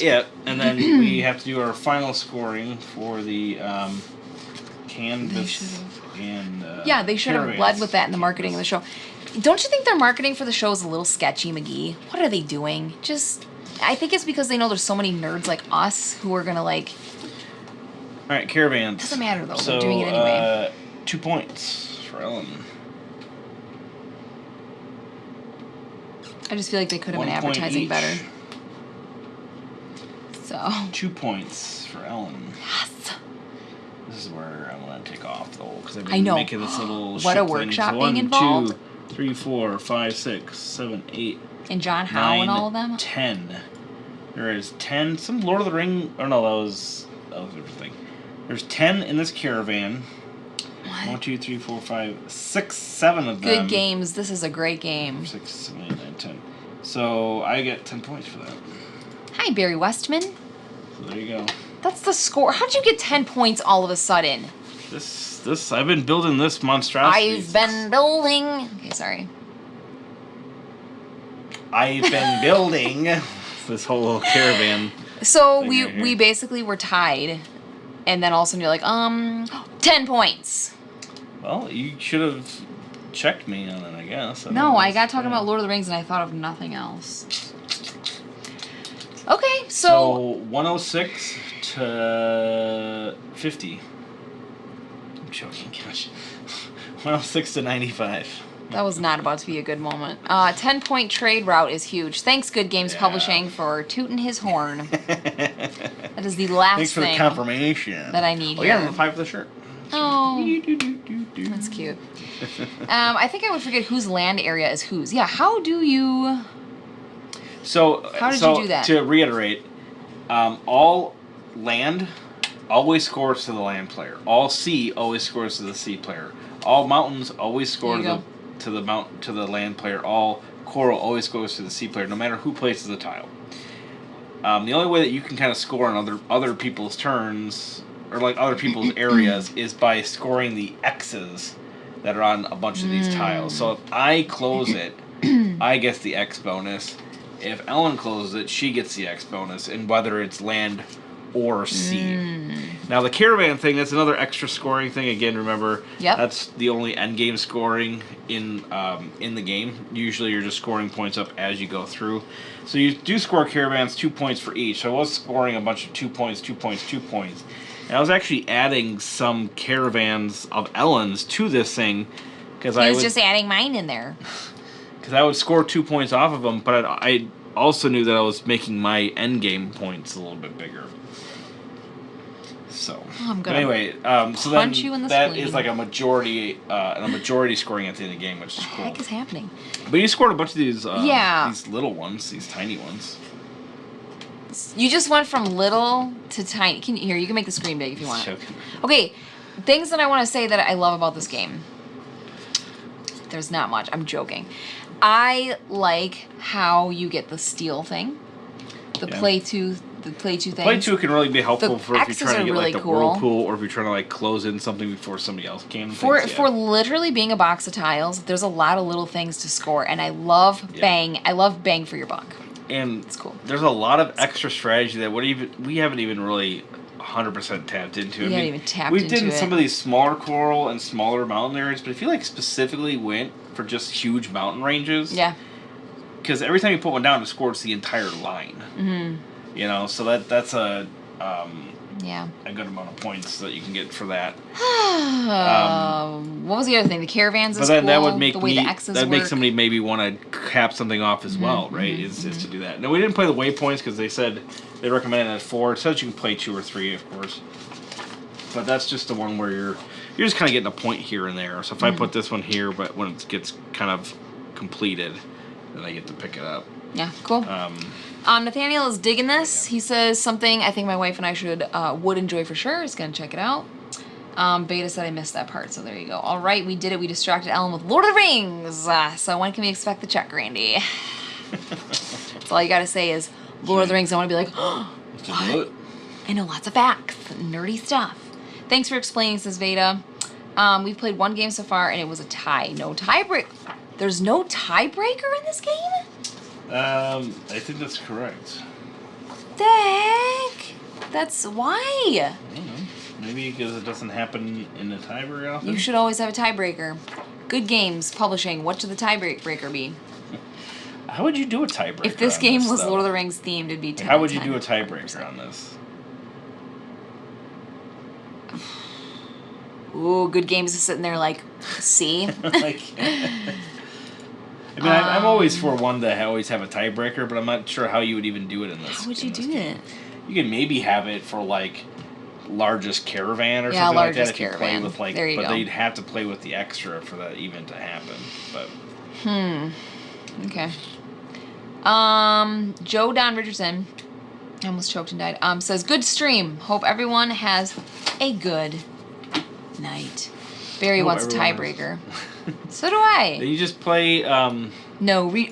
it. And then we have to do our final scoring for the canvas and they should have led with that in the marketing of the show. Don't you think their marketing for the show is a little sketchy, McGee? What are they doing? I think it's because they know there's so many nerds like us who are gonna like. All right, caravans. Doesn't matter though. So, they're doing it anyway. 2 points for Ellen. I just feel like they could have been advertising better. So. 2 points for Ellen. Yes. This is where I'm gonna take off though, because I've I been know. making this little. What a workshop being involved. 1, 2, 3, 4, 5, 6, 7, 8. And John Howe 9, and all of them. 10. There is 10. Some Lord of the Ring. Oh no, that was a different thing. There's 10 in this caravan. What? 1, 2, 3, 4, 5, 6, 7 of them. Good games. This is a great game. 6, 7, 8, 9, 10. So I get 10 points for that. Hi, Barry Westman. So there you go. That's the score. How'd you get 10 points all of a sudden? This I've been building this monstrosity. I've been building. Okay, sorry. I've been building this whole caravan. So thing we right here. we basically were tied, and then all of a sudden you're like, 10 points. Well, you should have checked me on it, I guess. No, I got talking about Lord of the Rings and I thought of nothing else. Okay, So 106 to 50. I'm joking, gosh. 106 to 95. that was not about to be a good moment. 10-point trade route is huge. Thanks, Good Games Yeah. Publishing, for tooting his horn. That is the last Thanks for the thing confirmation. that I need Oh, yeah, here. the 5 for the shirt. Oh, that's cute. I think I would forget whose land area is whose. Yeah, how do you... So, How did you do that? To reiterate, all land always scores to the land player. All sea always scores to the sea player. All mountains always score There you to the land player. All coral always goes to the sea player, no matter who places the tile. The only way that you can kind of score on other people's turns or like other people's areas is by scoring the X's that are on a bunch of these tiles. So if I close it, I get the X bonus. If Ellen closes it, she gets the X bonus, and whether it's land or sea. Now the caravan thing, that's another extra scoring thing. Again, remember, Yep. that's the only end game scoring in the game. Usually you're just scoring points up as you go through. So you do score caravans 2 points for each. So I was scoring a bunch of 2 points, 2 points, 2 points. And I was actually adding some caravans of Ellen's to this thing because He was just adding mine in there. because I would score 2 points off of them, but I also knew that I was making my end game points a little bit bigger. So, I'm but gonna anyway, so then punch you in the that spleen. is like a majority scoring at the end of the game, which is What the cool. heck is happening? But you scored a bunch of these, Yeah. these little ones, these tiny ones. You just went from little to tiny. You can make the screen big if you want. Joking. Okay, things that I want to say that I love about this game. There's not much. I'm joking. I like how you get the steel thing, the Yeah. play two thing. Play 2 can really be helpful The for if you're X's trying to are get really like the cool. whirlpool, or if you're trying to like close in something before somebody else can. For things, yeah. for literally being a box of tiles, there's a lot of little things to score, and I love bang. I love bang for your buck. And It's cool. There's a lot of extra strategy that we haven't even really 100% tapped into. We haven't even tapped we into did in it. some of these smaller coral and smaller mountain areas, but if you like specifically went for just huge mountain ranges, Yeah. because every time you put one down, it scores the entire line. Mm-hmm. You know, so that's a Yeah. a good amount of points that you can get for that. What was the other thing? The caravans But is then cool. that would make the way me the X's that make work. somebody maybe want to cap something off as well, right? Is to do that. Now we didn't play the waypoints because they said they recommended at 4. It says you can play 2 or 3, of course. But that's just the one where you're just kind of getting a point here and there. So if I put this one here, but when it gets kind of completed, then I get to pick it up. Yeah, cool. Nathaniel is digging this. He says something I think my wife and I would enjoy for sure. He's gonna check it out. Beta said I missed that part, so there you go. All right, we did it. We distracted Ellen with Lord of the Rings. So when can we expect the check, Randy? That's all you gotta say is Lord of the Rings. I want to be like, oh, Let's just do it. I know lots of facts, nerdy stuff. Thanks for explaining, says Veda. We've played one game so far, and it was a tie. No tiebreaker. There's no tiebreaker in this game? I think that's correct. The heck? That's why. I don't know. Maybe because it doesn't happen in the tie very often. You should always have a tiebreaker. Good Games Publishing. What should the tiebreaker be? How would you do a tiebreaker? If this on game this, was though? Lord of the Rings themed, it'd be. How would you do a tiebreaker on this? Ooh, Good Games is sitting there like, see? Like, I mean, I'm always for one to always have a tiebreaker, but I'm not sure how you would even do it in this. How would you do game. it? You can maybe have it for like largest caravan or Yeah, something like that. largest If you play caravan. with like, There you but go. they'd have to play with the extra for that even to happen. But Okay. Joe Don Richardson, I almost choked and died. Says good stream. Hope everyone has a good night. Barry Hope wants a everyone tiebreaker. So do I. you just play. No,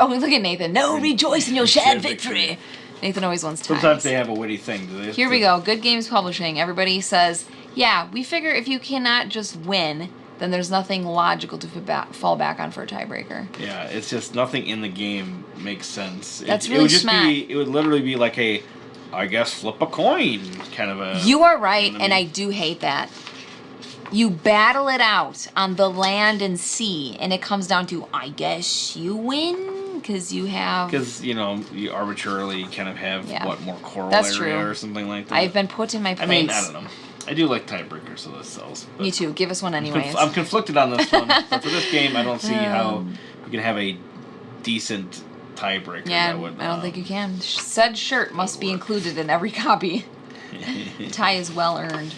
oh look at Nathan. No, rejoice in your shared victory. Nathan always wants ties. Sometimes they have a witty thing. Do they? Here we go. Good Games Publishing. Everybody says, yeah, we figure if you cannot just win, then there's nothing logical to fall back on for a tiebreaker. Yeah, it's just nothing in the game makes sense. That's it really would just smart. It would literally be like a, I guess, flip a coin kind of a. You are right, You know what and I I mean? do hate that. You battle it out on the land and sea, and it comes down to, I guess you win, because you have... Because, you arbitrarily kind of have, Yeah. more coral That's area true. or something like that. I've been put in my place. I mean, I don't know. I do like tiebreakers, so this sells. but Me too. Give us one anyways. I'm conflicted on this one. But for this game, I don't see how you can have a decent tiebreaker. Yeah, that would, I don't think you can. Said shirt must be included in every copy. The tie is well earned.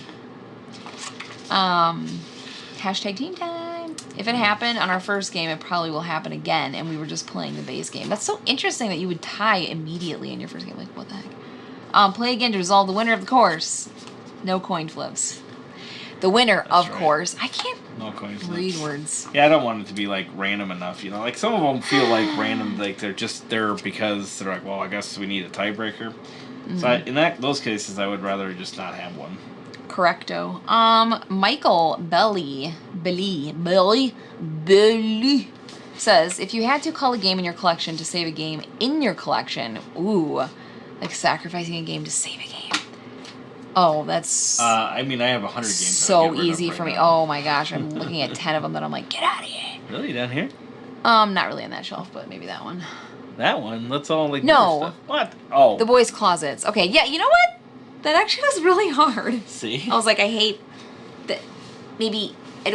Hashtag team time. If it happened on our first game, it probably will happen again, and we were just playing the base game. That's so interesting that you would tie immediately in your first game. Like, what the heck? Play again to resolve the winner of the course. No coin flips. The winner, of right. course. I can't No coin flips. read words. Yeah, I don't want it to be like random enough. Like some of them feel like random, like they're just there because they're like, well, I guess we need a tiebreaker. So in those cases, I would rather just not have one. Correcto. Michael Belly says, if you had to call a game in your collection to save a game in your collection, ooh, like sacrificing a game to save a game. Oh, that's I mean, I have 100 games. so easy for me. Oh my gosh, I'm looking at 10 of them that I'm like, get out of here. Really, down here? Not really on that shelf, but maybe that one. That one? That's all like. No. Stuff. What? Oh. The boys' closets. Okay, yeah, you know what? That actually was really hard. See. I was like, I hate that. Maybe I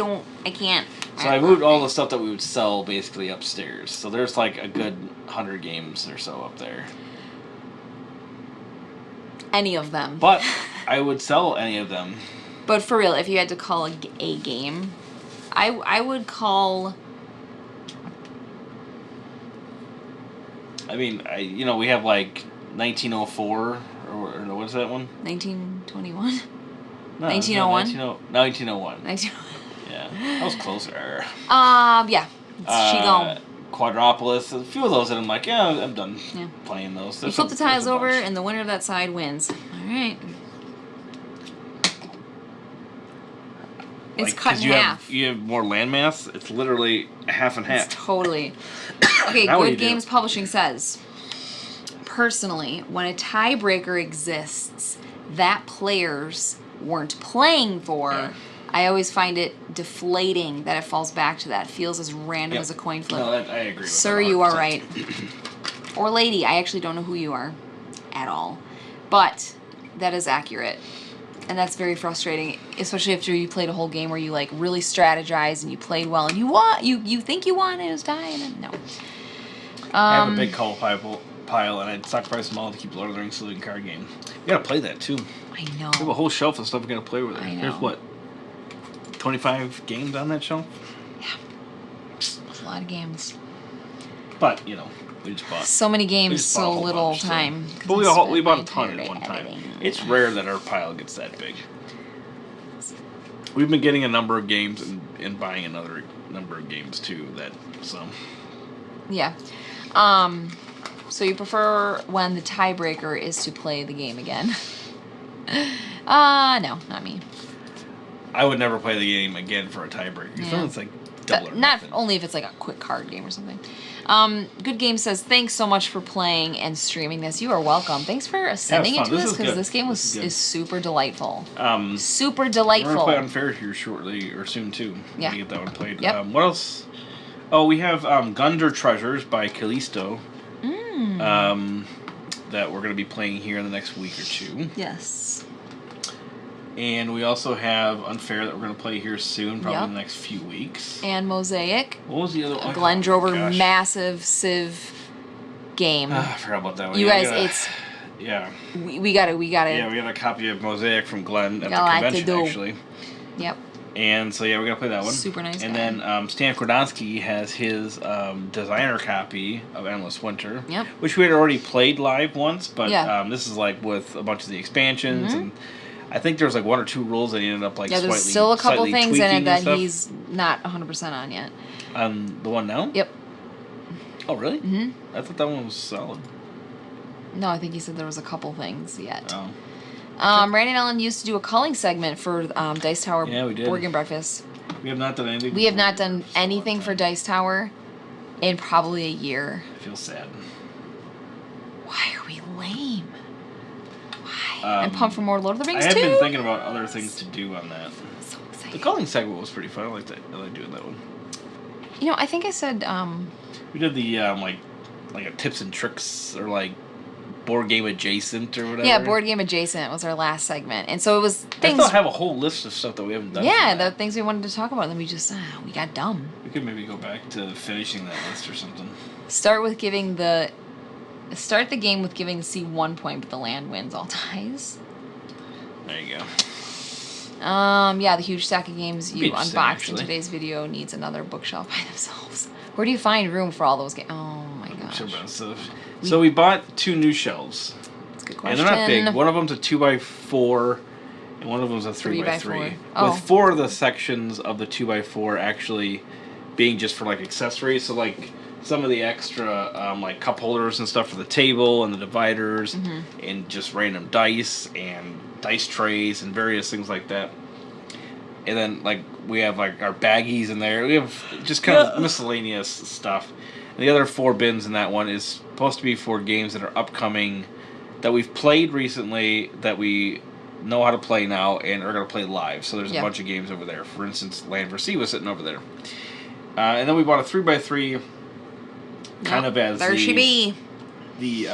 can't. So I moved all the stuff that we would sell basically upstairs. So there's like a good 100 games or so up there. Any of them. But I would sell any of them. But for real, if you had to call a game, I would call. I mean, we have like 1904 or what is that one? 1921. No, 1901? 1901. 1901. Yeah, that was closer. Yeah. She gone. Quadropolis, a few of those that I'm like, yeah, I'm done Yeah. playing those. You There's flip the there's tiles a over, bunch. and the winner of that side wins. All right. It's Like, cut 'cause in half. You have more landmass. It's literally half and half. It's totally. Okay, Now what do Good you do? Games Publishing says, personally, when a tiebreaker exists that players weren't playing for, Yeah. I always find it deflating that it falls back to that. Feels as random Yep. as a coin flip. No, I agree with Sir, that you are 100%. right. Or lady, I actually don't know who you are at all. But that is accurate. And that's very frustrating, especially after you played a whole game where you like really strategized and you played well and you won. You think you won and it was tie and then no. I have a big coal pile, and I'd sacrifice them all to keep Lord of the Rings Sleeping Card Game. You gotta play that too. I know. We have a whole shelf of stuff we're gonna play with it. I know. There's what, 25 games on that shelf? It's a lot of games. But we just bought. So many we games, just bought a so whole little bunch, so- time. But we spent bought my a ton entire at one day time. editing. It's rare that our pile gets that big. We've been getting a number of games and buying another number of games too. Yeah. So you prefer when the tiebreaker is to play the game again? No, not me. I would never play the game again for a tiebreaker. Yeah. So it's like double or not nothing. only if it's like a quick card game or something. Good Game says, thanks so much for playing and streaming this. You are welcome. Thanks for sending it fun. to This us is because good. this game This is good. is super delightful. Super We're delightful. gonna play Unfair here shortly or soon too. Yeah. To get that one played. Yep. What else? Oh, we have Gunder Treasures by Callisto. That we're gonna be playing here in the next week or two. Yes. And we also have Unfair that we're gonna play here soon, probably Yep. in the next few weeks. And Mosaic. What was the other one? Glen Drover Oh, gosh. massive Civ game. I forgot about that one. You Yeah, guys, we gotta- it's Yeah. we got it. Yeah, we got a copy of Mosaic from Glenn at the Got a lot to convention, do. actually. Yep. And so, yeah, we're going to play that one. Super nice And guy. then Stan Kordonsky has his designer copy of Endless Winter. Yep. Which we had already played live once, but Yeah. this is like with a bunch of the expansions. And I think there's like one or two rules that he ended up like Yeah, there's slightly, still a couple slightly things in tweaking it and that stuff. he's not 100% on yet. The one now? Yep. Oh, really? Mm-hmm. I thought that one was solid. No, I think he said there was a couple things yet. Oh. Randy and Ellen used to do a calling segment for Dice Tower Yeah, we did. Board Game Breakfast. We have not done anything. We have before. not done It's a long anything for time. Dice Tower in probably a year. I feel sad. Why are we lame? Why? I'm pumped for more Lord of the I Rings have too. been thinking about other things to do on that. So The excited. calling segment was pretty fun. I like that. I like doing that one. You know, I think I said We did the like a tips and tricks or like board game adjacent or whatever. yeah, board game adjacent was our last segment, and so it was I things. still have a whole list of stuff that we haven't done. Yeah, for that. the things we wanted to talk about, and then we just we got dumb. We could maybe go back to finishing that list or something. Start the game with giving the sea 1 point, but the land wins all ties. There you go. Yeah, the huge stack of games Be you interesting, unboxed in actually. today's video needs another bookshelf by themselves. Where do you find room for all those games? Oh my gosh. Sure about stuff. So we bought 2 new shelves, That's a good and question. they're not big. One of them's a 2x4, and one of them's a 3x4. 3x3. Oh. With 4 of the sections of the 2x4 actually being just for like accessories. So like some of the extra like cup holders and stuff for the table and the dividers, and just random dice and dice trays and various things like that. And then like we have like our baggies in there. We have just kind of miscellaneous stuff. And the other 4 bins in that one is supposed to be for games that are upcoming, that we've played recently, that we know how to play now and are going to play live. So there's a bunch of games over there. For instance, Land for Sea was sitting over there. And then we bought a 3x3 kind of as there she be. the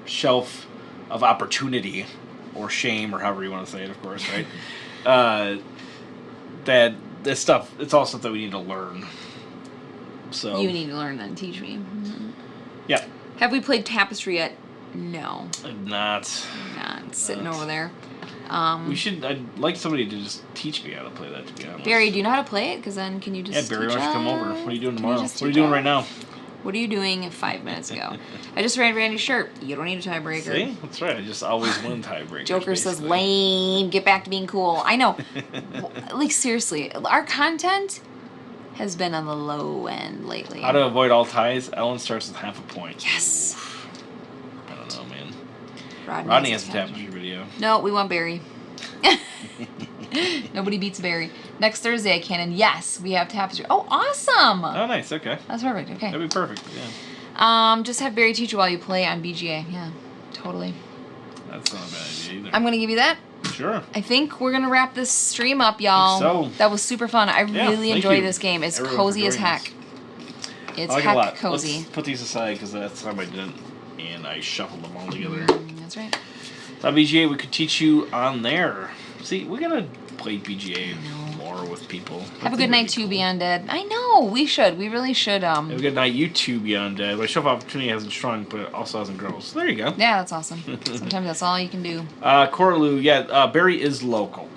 shelf of opportunity or shame, or however you want to say it, of course, right? That this stuff, it's all stuff that we need to learn. So You need to learn that and teach me. yeah, Have we played Tapestry yet? No, not. not sitting over there. We should. I'd like somebody to just teach me how to play that. To be honest. Barry, do you know how to play it? Because then can you just Yeah, Barry, teach why don't you come us? over? What are you doing Can tomorrow? just What are you teach doing us? right now? What are you doing 5 minutes ago? I just ran Randy's shirt. You don't need a tiebreaker. See, that's right. I just always win tiebreakers. Joker says, basically. lame, get back to being cool. I know. Like, seriously, our content has been on the low end lately. How to avoid all ties? Ellen starts with half a point. Yes. I don't know, man. has Rodney has a his tapestry video. No, we want Barry. Nobody beats Barry. Next Thursday at Canon, yes, we have Tapestry. Oh, awesome! Oh, nice. Okay. That's perfect, okay. That'd be perfect. Yeah. Just have Barry teach you while you play on BGA. Yeah, totally. That's not a bad idea either. I'm gonna give you that. Sure. I think we're gonna wrap this stream up, y'all. Think so. That was super fun. I Yeah, really thank enjoy you, this game. It's everyone, cozy for as joining heck. It's I like it a lot. heck cozy. Let's put these aside because that's the time I didn't, and I shuffled them all together. That's right. Thought BGA we could teach you on there. See, we gotta play BGA more with people. Have a good night too, Beyond Dead. I know, we should. We really should. Have a good night, you too, Beyond Dead. My shelf opportunity hasn't shrunk, but it also hasn't grown. So there you go. Yeah, that's awesome. Sometimes that's all you can do. Coraloo, yeah, Barry is local.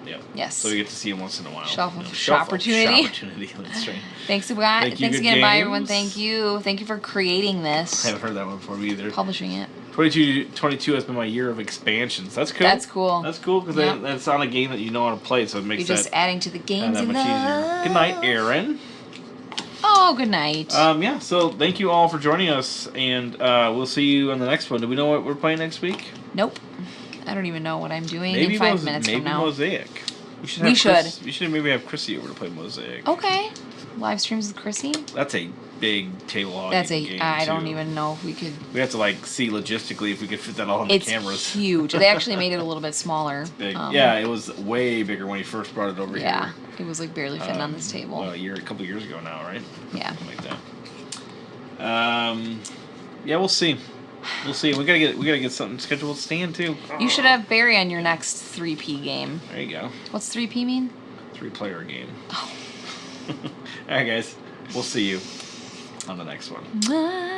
Yep. Yes. So we get to see him once in a while. Shop opportunity. Shop opportunity, that's right. Thanks, Thanks you, good again, bye games. everyone. Thank you. Thank you for creating I this, haven't heard that one before me either. publishing it. 22 has been my year of expansions. That's cool. That's cool. That's cool because Yep. that's on a game that you know how to play, so it makes You're just that adding to the games that you much easier. love. Good night, Aaron. Oh, good night. Yeah, so thank you all for joining us, and we'll see you on the next one. Do we know what we're playing next week? Nope. I don't even know what I'm doing Maybe in 5 minutes maybe from now. Mosaic. We We should. We should maybe have Chrissy over to play Mosaic. Okay. Live streams with Chrissy. That's a big table hogging That's a. game, I too. don't even know if we could. We have to like see logistically if we could fit that all on the It's cameras. huge. They actually made it a little bit smaller. Big. Yeah, it was way bigger when he first brought it over Yeah, here. it was like barely fitting on this table. Well, a couple years ago now, right? Yeah. Something like that. Yeah, we'll see. We'll see. We gotta get something scheduled with Stan too. You should have Barry on your next 3P game. There you go. What's 3P mean? 3-player game. Oh. All right, guys. We'll see you on the next one. Bye.